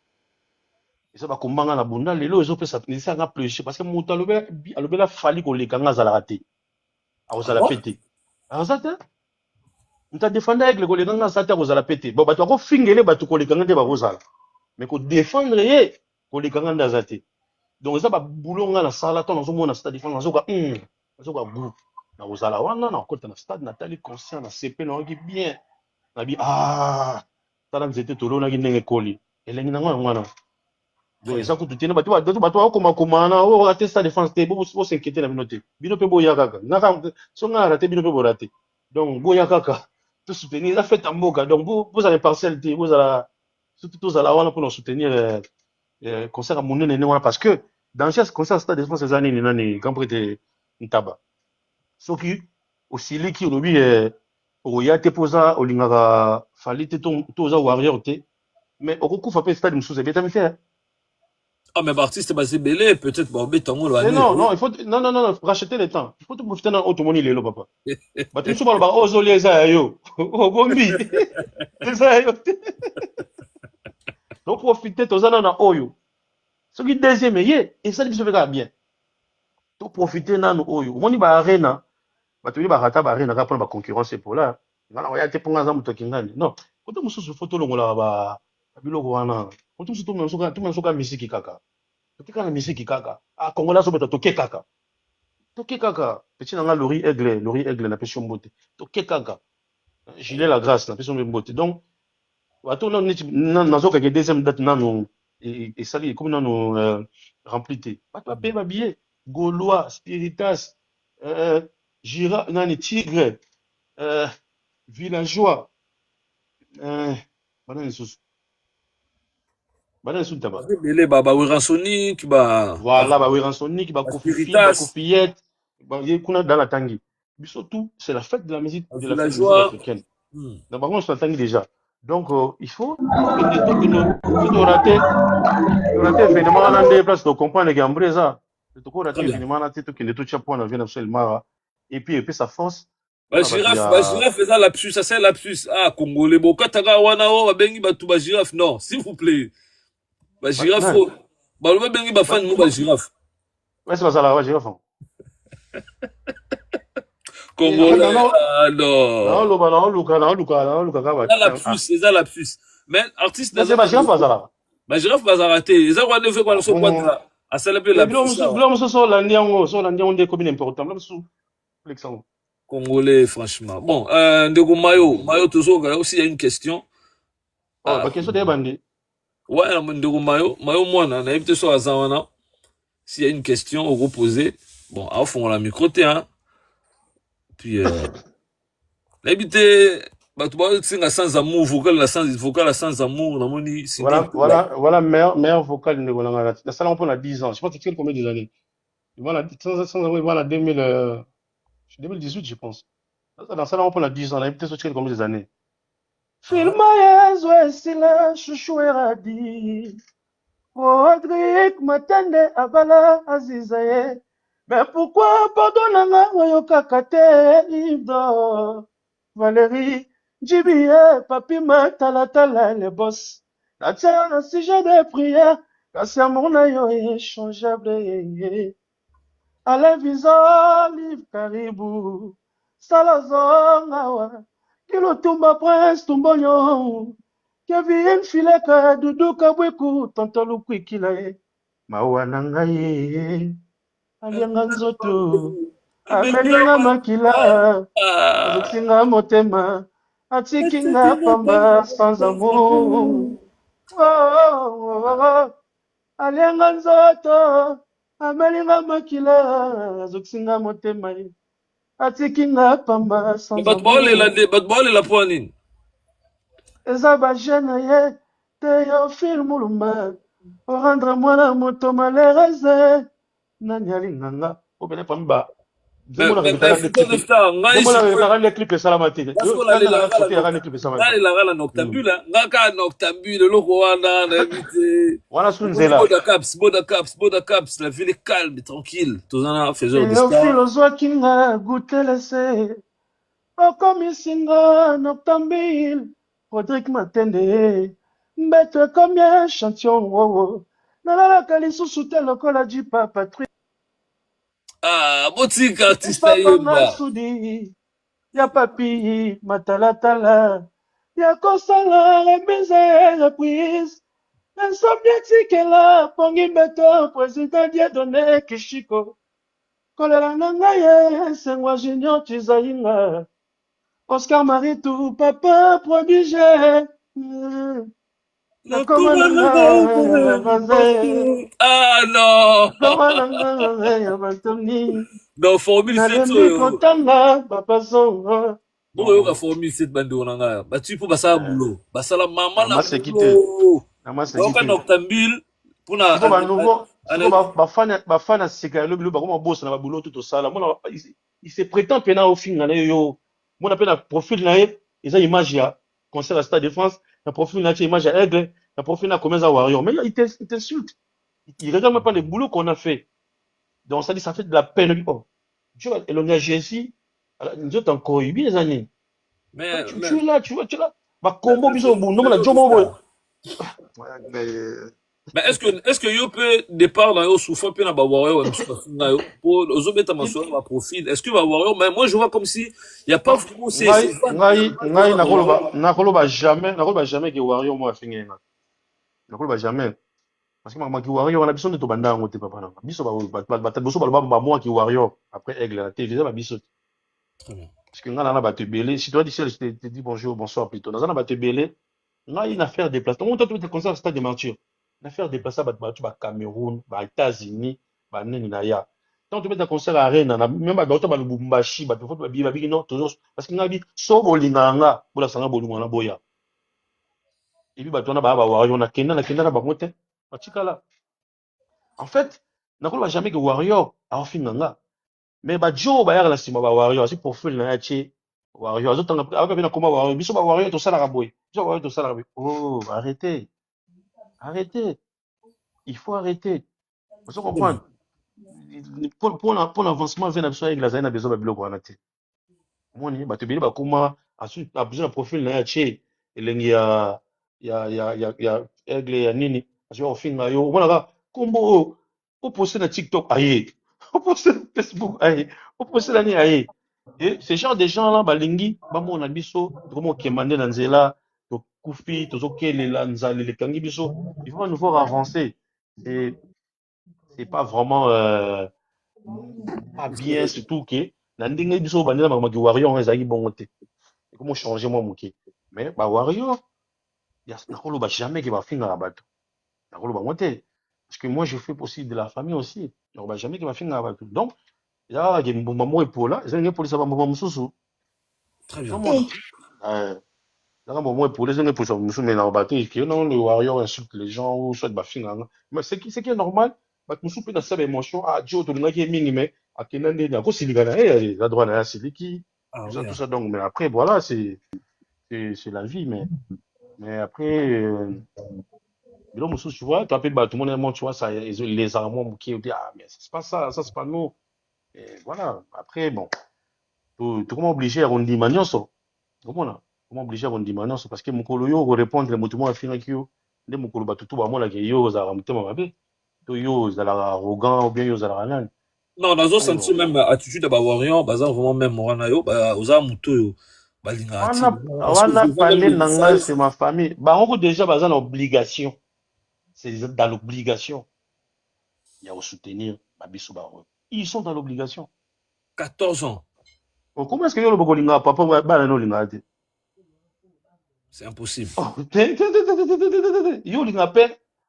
et ça ba combat nga na bunda lelo ezo pesa ça nga plaisir parce que mutu alobela fali koleka nga za la raté Ah akozala bon? pété aza te mutu adefendre avec le koleka nga za te akozala pété bon bato akofingele bato koleka nga nde bakozala mais ko défendre ye koleka nga nde aza te donc eza babulo nga na sala to nazomona stade défense nazoka goût na kozala wana na kota na stade natali concert na sepe nayoki bien nabi tala nzete tolonaki ndenge ekoli elengi nango yango wana donc Très bien. eza kutu te bato bakomakomana na oyo ate stade défense te bosinquiété na bino te bino mpe boya kaka so nga na rate bino mpe borate donc boya kaka tosoutenir eza fete ya mboka donc bozala impartial te bozala surtout tozala wana mpona soutenir concert ya monene ndenge wana parce que dans chaque concert stade de france eza nini nani grand prêtre ntaba soki osiliki olobi okoya te mpo oza olingaka fali te to oza warrior te mais okokufa mpe stade mosusu ebetami te Ah, mais artiste, bah, c'est belé, peut-être, bon, mais tango, Mais non, non, il faut, non, non, non, non, racheter le temps. Il faut te profiter dans automobile, les papa. Bah, tu me souviens, bah, ozoli, ça, yo. Oh, bombi. Ça, yo. Donc, profiter, tous en a, oyo. Ce qui est deuxième, et ça, il se fait bien. Donc, profiter, nan, oyo. On y va arena. Bah, tu dis, bah, rata, bah, arena, pour la concurrence, pour là. Voilà, ouais, t'es pour un exemple, non. Quand tu me souviens, photo, là, bah, biloko wana. Quand tu me souviens, tout le monde, musique, kaka. Toke na musique kaka. Ah, Congolais, so, toke kaka. Toke kaka. Petit nanga Lori Aigle, na pession mbote. Toke kaka. Gilet la grâce, na pession mbote. Donc, wato na nazoka ke deuxième date nano et sali comme nano remplité. Wato paye ba billet. Gaulois, Spiritas, Gira, nani Tigre, Villageois, bana nsusu. Bana nsusu taba. Belé, bah, Weransonic, bah, Voilà, bah oui, Ransonic, bah Kofifi, bah Spiritas, Kofiyette, bah Yekuna dans la Tanguy. Mais surtout, c'est la fête de la musique, de la fête de la musique Villageois. africaine. Donc, par contre, c'est la Tanguy déjà. Donc, il faut que nous rater événement à l'année, place de comprendre les gambres, ça. Il faut rater Très bien. événement à l'année, tout que nous touchons point, on vient absolument. Et puis, sa force. Bah, Voilà, bah, il y girafe, a. eza lapsus, ça c'est lapsus. Ah, Congolais, bon, kataka wana o, babengi batu ba girafe, non, s'il vous plaît. Ba girafe, Ouais, ba lo babengi ba fan mo ba girafe. ouais, c'est pas ça, la girafe. Et en fait, Congolais, ah non. Eza lapsus, eza lapsus. Mais artiste mais naza c'est pas girafe, pas ça là. ba girafe bazala te. Eza kwa nefe kwa so kwata. Asala pe lapsus là. Blanc, so l'andiango, des communes importantes. Blanc, Alexandre. Congolais, franchement. Bon, Ndeko Mayo Tozoga, aussi il y a une question. Oh, Ah, bah, question de bandit. ouais, Ndeko Mayo Mwana, na évité sur Azawana. S'il y a une question au reposer, bon, à fond la micro, hein. Puis, éviter, bah, tu vois, c'est sans amour, vocal, sans amour, on a moni, Voilà, meilleur vocal de Golanga. Ça, là, on prend à 10 ans. Je pense que tu combien d'années? Voilà, sans avoir, voilà, 2018, je pense. Dans ça, là, on prend à 10 ans. On a peut-être combien d'années? Filma yezo esila chouchou eradi. Rodrigue Matende abala azizaye. Mais pourquoi pardonnanga oyoka kate Ido? Valérie Djibie papi matalatala les boss. La terre un sujet de prière. Kasi amour na yo échangeable. Ale visa live karibu. Salazonga wa. Kilo tumba prince tumbonyo. Kevin fileka dudu kabweku tontolu kwikila ye. Mawa nanga ye. Alianga nzoto. Amelinga makila. Azokinga motema. Atikinga pamba sans amour. Alianga nzoto. Amelinga makila. Azokinga motema. Atikinga pamba sans amour. Batball la poignine. Eza bajene ye Théophile Mulumba orendre mwana moto malheureuse nani alinganga obele pamba Mais futur de star, ngai le clip salama te parce qu'on a la noctambule, ngaka noctambule, loko wana, na éviter. Voilà sunzela. Boda Caps, la ville est calme et tranquille. Tous en faiseurs de Théophile star. ozwakinga goûter laissé okomisinga noctambule Rodrigue Matende mbeto combien champion wowo nalalaka lisusu te lokola jipa Patrick Ah, boutique artiste Papa Sudi, ya papi matalatala, ya kosala remise reprise, insomniatique la pongi beto président Dieudonné Kishiko, kolela na ngai sengwa junior Chizainga, Oscar Maritou papa prodige. Ah non! Dans Formule 7, bon, il y a Formule 7 bande on a. Bah tu peux passer à boulot. Bah ça la maman la boulot. Donc un octambule pour na. Bafana sika le bleu bakoma boss na babulo tout ça là. Il se prétend pena au film na yo. Mon appelle na profil na ye, ils ont image ya concert à Stade de France, na profil na image à Aigle, na profil na Comeza Warrior. Mais il t'insulte. Ils regardent même pas le boulot qu'on a fait. Donc, ça dit, ça fait de la peine. Oh, tu vois, et l'on a Jésus, nous autres encore 8 années. Mais, Tu es là, tu es là. Bah, combo, mais, biso, non, mais la mais, jomo, mais est-ce que yo peut départ dans yo souffle puis na ba warrior même sur na yo pour ozo beta maso ba profil est-ce que ba warrior mais moi je vois comme si il y a pas vraiment ngai nakoloba jamais que Wario moi fingi na nakoloba jamais parce que mama ki Wario na biso nde to banda ngo te papa na biso ba biso ba moi ki Wario après aigle la télévision ba biso très bien parce que ngana na ba te belé si toi d'ici je te dis bonjour bonsoir plutôt na ba te belé ngai na faire déplacement on t'a tout comme ça stade de martyr na faire déplacer ba Cameroun ba États-Unis ba neni na ya tant tu mets un concert à Rennes même ba ba Lubumbashi ba faut ba bi non toujours parce que ngai so bolinganga bola sanga bolingana boya et puis ba tona ba Wario na kenda na ba mote ba tikala en fait nakoloba jamais que Wario a finanga mais ba jo ba yaka na sima ba Wario asi profil na ya tie Wario azotanga aka bina koma Wario biso ba Wario to sala ka boy biso ba Wario to sala ka boy oh arrêtez il faut arrêter vous comprendre pour l'avancement vient biso avec la zaina besoin ba biloko wana te moni ba te bili ba kuma asu a besoin de profil na ya tie elengi ya aigle ya nini asu ofinga yo mona ka kombo o poster na TikTok aye o poster na Facebook aye o poster na ni aye et ce genre de gens là balingi bamona biso comment kemande na nzela to kufi tozokelela nzale lekangi biso il faut nous voir avancer c'est pas vraiment pas bien surtout que na ndenge biso bandela makamaki Wario ezali bongo te comment changer moi moké mais ba Wario ya nakoloba jamais que bafingaka bato nakoloba ngo te parce que moi je fais aussi de la famille aussi nakoloba jamais que bafingaka bato donc ya ke mbuma mo epola ezali epolisa bambuma mosusu très bien là bon moi epola ezali epolisa mosusu mais na bato que non le Wario insulte les gens ou soit bafingaka mais ce qui est normal bato mosusu mpe na sa émotion ah dio tolingaki ye mingi mais akenda ndeni akosilika na ye la droit na ye asiliki tout ça donc mais après voilà c'est la vie mais après mais là, tu vois, tu appelles tout le monde, tu vois, ça, les armes qui ont dit, ah, mais c'est pas ça, ça c'est pas nous. Et voilà, après, bon, tu comment obligé à rendre dimanios, comment là, comment obligé à rendre dimanios, parce que mon colo yo répondre, mon tout le monde a fini avec yo, les mon colo tout ba moi là que yo za ramte ma babe, to yo za la arrogant ou bien yo za la nan. non dans un sens même attitude ba warrior bazan vraiment même morana yo ba oza muto yo balinga ati wana parler nanga c'est ma famille ba on déjà bazan obligation c'est dans l'obligation il y a au soutenir babiso ba ils sont dans l'obligation 14 ans oh, comment est-ce que yo le bokolinga papa ba na linga te c'est impossible yo linga pe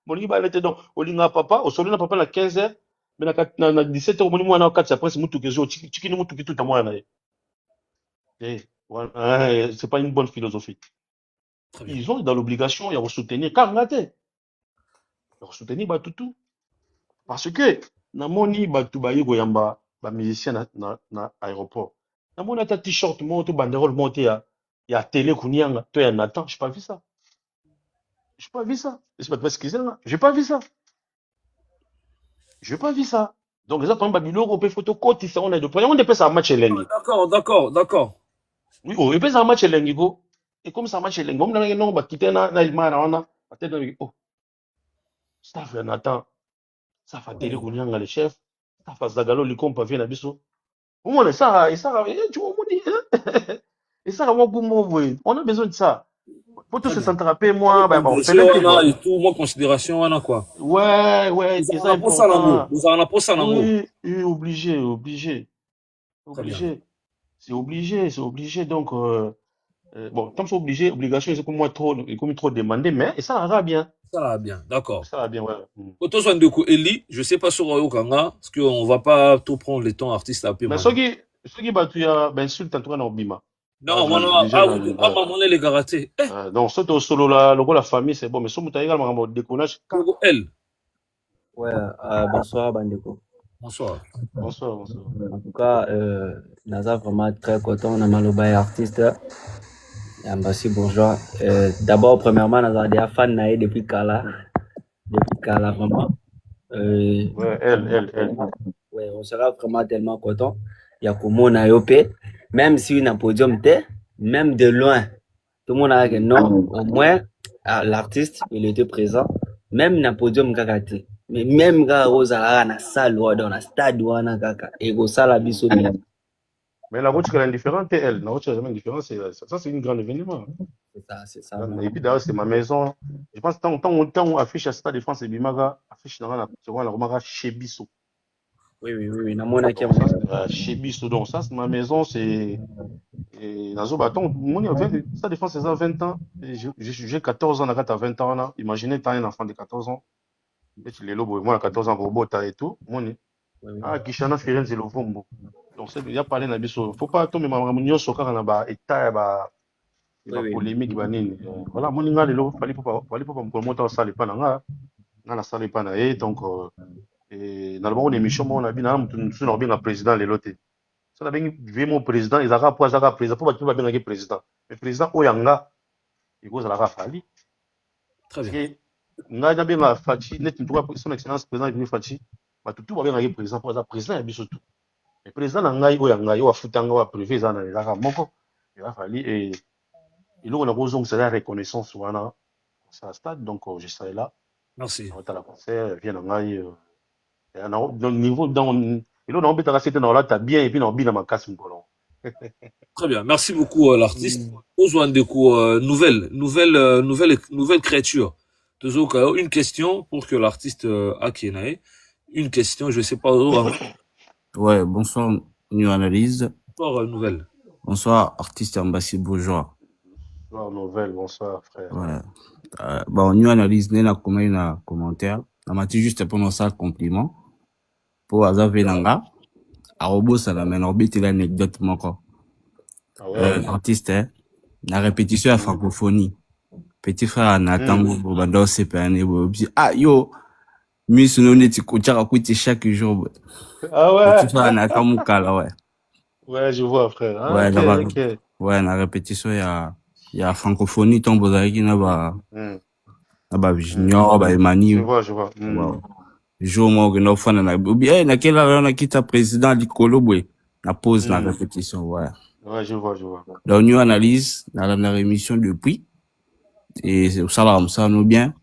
molingi ba lete donc olinga papa osolo na papa na 15h mais na 17h moni mwana na 4 après mutu kezo chikini mutu kitu ta mwana na c'est pas une bonne philosophie ils ont dans l'obligation il y a au soutenir car ngate soutenir batutu parce que namoni batu baye koyamba ba musicien na aéroport namoni ata t-shirt mo to banderole monté ya télé kunianga to ya Nathan j'ai pas vu ça c'est pas parce que j'ai pas vu ça donc les autres ba biloko pe photo côté ça on a de point on dépêche un match elengi d'accord oui on dépêche un match elengi go et comme ça match elengi on na non ba kitena na ilmana wana atenda oh staff ya Nathan ça fa télé kunianga le chef ça fa zagalo likompa vient na biso on ça tu vois et ça on a besoin de ça pour tout se s'attraper moi bon peut-être et tout moi considération wana quoi ouais c'est ça pour ça là vous en a pour ça là oui obligé c'est obligé donc bon comme c'est obligé obligation c'est comme moi trop demandé mais et ça va bien d'accord ça va bien ouais auto soin de ko Eli je sais pas sur Oyokanga parce que on va pas tout prendre les temps artiste à peu mais ce qui batu ya ben insulte en tout cas na obima non on les garaté donc surtout solo là la famille c'est bon mais so muta également en déconnage elle ouais bonsoir bandeko bonsoir en tout cas naza vraiment très content on a maloba artiste Mbassi bourgeois d'abord premièrement naza déjà fan naé depuis Kala vraiment Ouais, elle. Ouais, on sera vraiment tellement content. Il y a comme on a yopé, même si on a podium t'es, même de loin, tout le monde a dit non, au moins, l'artiste, il était présent, même na podium kakate. Mais même quand Rosa na salle ou dans la stade ou na kaka, et go sala biso bien. Mais la voiture, elle est indifférente, elle. La voiture, elle est jamais indifférente. Ça, c'est une grande événement. C'est ça. Et puis d'ailleurs, c'est ma maison. Je pense que tant on affiche à Stade de France et Bimaga, affiche dans la Romara chez Bissot. Oui, na mona qui Chez Bissot. Donc ça, c'est ma maison, c'est. Et dans le bâton, Stade de France, c'est ça, 20 ans. J'ai 14 ans, on a 20 ans. Là. Imaginez, t'as un enfant de 14 ans. Et tu l'es là, moi, 14 ans, robot, et tout. Ah, Kishana Firenze, le Vombo. Donc, il y a parlé de ça. Faut pas tomber ma réunion sur un état, polémique, voilà, mon inga lelo fallait pas me monter en salle pas na la salle pas na et donc et dans le bon émission on a bien sur leur bien président les lotés ça a bien vu mon président ils a pas ça président pour pas bien président mais président oyanga il cause la rafali Très bien. nga na bien fachi net tout son excellence président il fachi ba tout va bien président pour ça président et biso tout mais président na ngai oyanga yo afutanga wa privé ça na la moko il a fallu et il on a besoin de la reconnaissance voilà ça stade donc je serai là. Merci. On la concert vient en aille dans le niveau dans et là on peut c'était dans là t'as bien et puis on bien ma casse mon Très bien. Merci beaucoup, l'artiste. Besoin de quoi, nouvelle créature. Toujours, une question pour que l'artiste, Akienae. Une question, je sais pas, Ouais, bonsoir, New Analyse. Bonsoir, nouvelle. Bonsoir, artiste Ambassi Bourgeois. Bonsoir, nouvelle, bonsoir, frère. Ouais. Bon, New Analyse, n'est pas comme un commentaire. On m'a dit juste pour ça compliment. Pour Azavé Nanga. À Robo, ça l'amène orbite l'anecdote, mon corps. Artiste, hein. La répétition à francophonie. Petit frère Nathan Bobando CPN. Ah, yo. Miss Noneti Kochara Kouti chaque jour. Ah ouais. Petit frère Nathan Moukala, ouais. Ouais, je vois, frère. Ah, ouais, okay. Ouais, la répétition, il y a francophonie, ton bozaki, na ba junior, ba emani. Je vois. Jo mo no fana na bien na kela na kita président likolo boy na pause na répétition, ouais. Ouais, je vois. Donc nous analyse dans la émission depuis et ça là ça nous bien.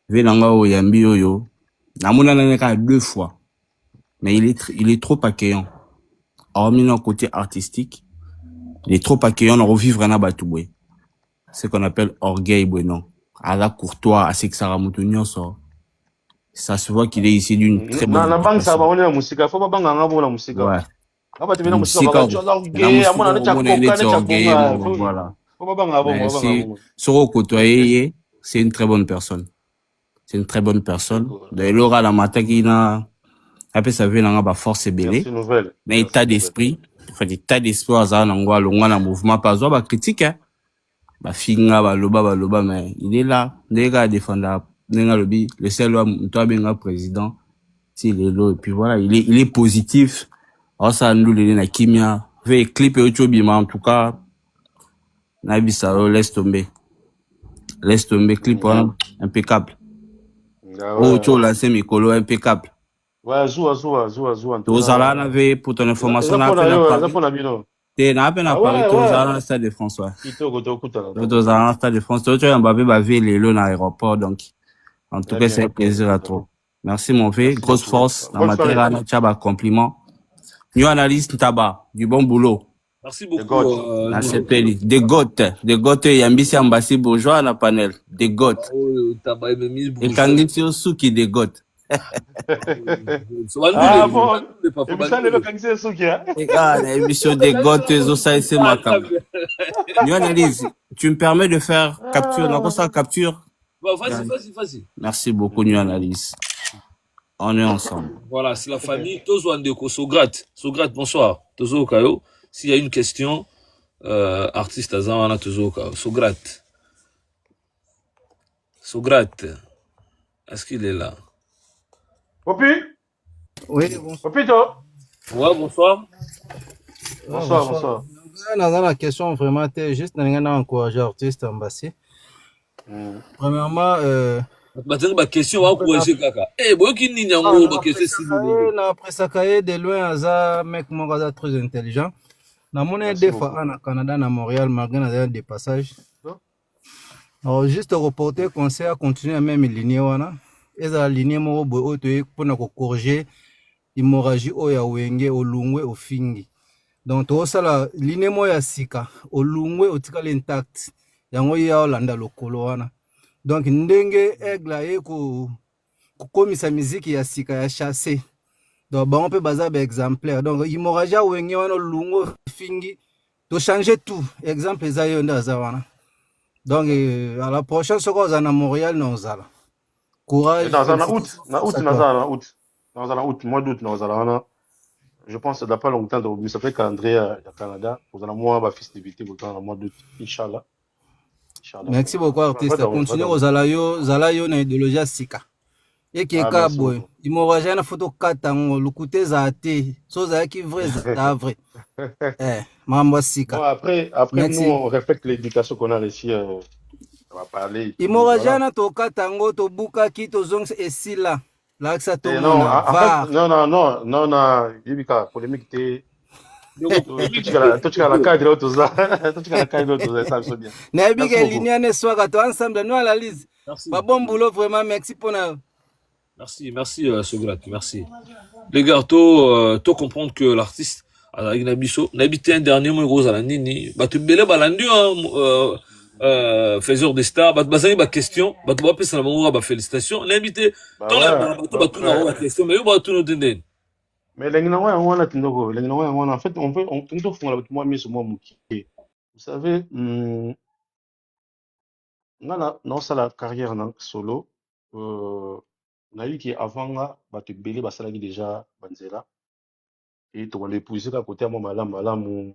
Venanga o yambi yo. Na mona na ka 2 fois. Mais il est trop accueillant. Hormis notre côté artistique, il est trop accueillant, on revivre na batoué. Ce qu'on appelle orgueil, non. À la courtois, à Sexara Moutounion, ça se voit qu'il est ici d'une très bonne. La banque, ça va, on est la musique. Faut pas banque en avant la musique. Ouais. Ah, bah, tu viens la musique. Voilà. Faut pas banque avant. Soro côtoyer, c'est une très bonne personne. De Laura la matakina, après ça vient dans la force et belé. Mais état d'esprit, l'état d'esprit, ça n'engwa l'ongwa mouvement pas zoa critique, hein. Ba finga ba loba mais il est là à défendre le seul homme toi bien président s'il est là et puis voilà il est positif alors ça nous le na kimia ve clip et chobi mais en tout cas na bisa laisse tomber clip impeccable tu là c'est mikolo impeccable ouais zoua to zala na ve pour ton information na na appel à Paris, au Stade de François. Au Stade de France, tu as un ville le l'aéroport, donc, en tout cas, c'est un plaisir à toi. Merci, mon vieux. Grosse force, dans ma terre, tchaba, compliment. New analyse, taba, du bon boulot. Merci beaucoup, Merci, Peli. Des gottes, Yambisi Ambassi Bourgeois, na panel. Des gottes. Et Kangitsi Osuki, des gottes. Ah bon, et ça le cancer souki hein. Émission des gottes ça c'est ma cam. New analyse, tu me permets de faire capture, non ça capture. Bon, vas-y. Merci beaucoup New analyse. On est ensemble. Voilà, c'est la famille Tozo Andeko Sograt, bonsoir. Tozo Kayo, s'il y a une question artiste Azana Tozo Kayo, Sograt. Est-ce qu'il est là? Popi? Oui, bonsoir. Popito? Ouais, bonsoir. Bonsoir. Dans la question, vraiment, juste encourager l'artiste Ambassi. Premièrement, Batanga ba question wa corriger kaka. Eh boyoki nini yango ba question si. Na presakaye de loin aza mec moko aza très intelligent. Na mona des fois na Canada na Montréal malgré na des passages. Alors juste reporter conseil à continuer à même ligne wana. Eza ligne moko boy oto pona ko corriger hémorragie o ya wenge olungwe ofingi. Donc to sala ligne mo ya sika olungwe otikala intact. Yango ya olanda lokolo wana. Donc ndenge aigle ye ko komisa miziki ya sika ya chassé. Donc ba on peut baza ba exemplaire. Donc hémorragie wenge wana olungo fingi to changer tout. Exemple eza yo ndaza wana. Donc à la prochaine soko za na Montréal na ozala. Courage. Na août, mois d'août na ozala wana. Je pense que ça n'a pas longtemps de ça fait qu'André au Canada, vous allez moi ma festivité pour le mois d'août, Inch'Allah. Merci beaucoup artiste. Continuez aux zalayo na idéologie sika. Et qui est cabo. Il m'aura jamais photo katango le côté zate. So za qui vrai za vrai. Mambo sika. Bon, après nous on respecte l'éducation qu'on a réussi on va parler. Il m'aura jamais to katango to buka ki to zongs esila. Là que ça to non, Yibika polémique t'es tu as la cadre tout ça. Tu as la cadre tout ça, ça bien. Nabiga ligne ne soit to ensemble nous à la lise. Pas bon boulot vraiment, merci pour nous. Merci Sograt, merci. Les gars, to comprendre que l'artiste avec Nabiso, n'habite un dernier mot gros à la nini, bah tu belle balandi faiseur des stars, bah bazani ba question, bah tu vas passer la bonne bah félicitations, l'invité, toi là bah tout la question, mais bah tout nous donne. Mais on a en fait on peut faire avec moi mais sur moi vous savez non ça la carrière non solo on a eu qui avant là bah tu belé bah ça là déjà banzela et tu vas l'épouser à côté à moi malam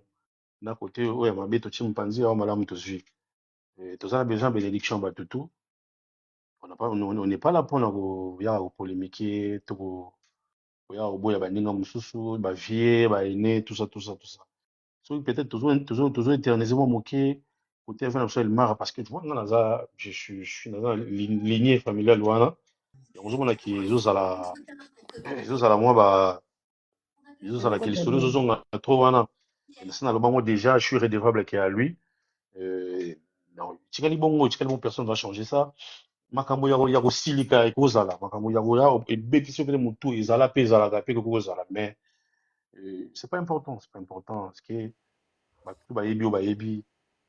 na côté ouais ma bête tu m'panzi à malam tu suis et tout ça besoin de bénédiction bah tout on n'est pas là pour nous ya polémiquer tout ya oboya baninga mususu ba vie ba aîné tout ça so peut-être toujours éterniser moi moquer côté faire absolument marre parce que tu vois je suis dans la lignée familiale wana on a qui ils à la moi bah ils à la qui solo ils ont trop wana c'est dans moi déjà je suis redevable à lui non tikali bon personne va changer ça makambo ya ko silika ekozala makambo ya ebetisi pe mutu ezala pe ezala pe kozala mais c'est pas important parce que tout bayebi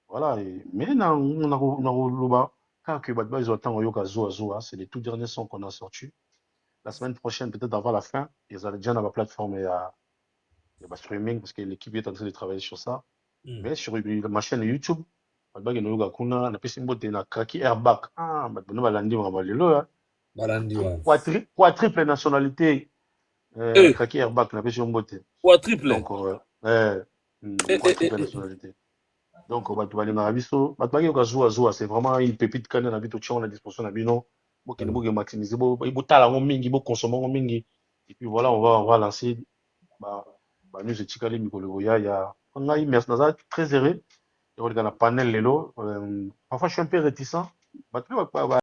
voilà mais on a loba quand que batba ils attendent yoka zoa c'est les tout derniers sons qu'on a sortis la semaine prochaine peut-être avant la fin ils allaient déjà dans la plateforme et à streaming parce que l'équipe est en train de travailler sur ça mais sur ma chaîne YouTube batba ke noyoka kuna na pesi mbote na Kraki Airbag batba balandi mabalelo balandi quadruple nationalité Kraki Airbag na pesi mbote quadruple donc quadruple nationalité. Donc, c'est vraiment une pépite canne à on a disposition à bino. Maximiser, consommer. Et puis voilà, on va lancer. Nous, c'est Chikali Mikoloya. Il y a merci, très heureux. Il y a un panel. Parfois, je suis un peu réticent.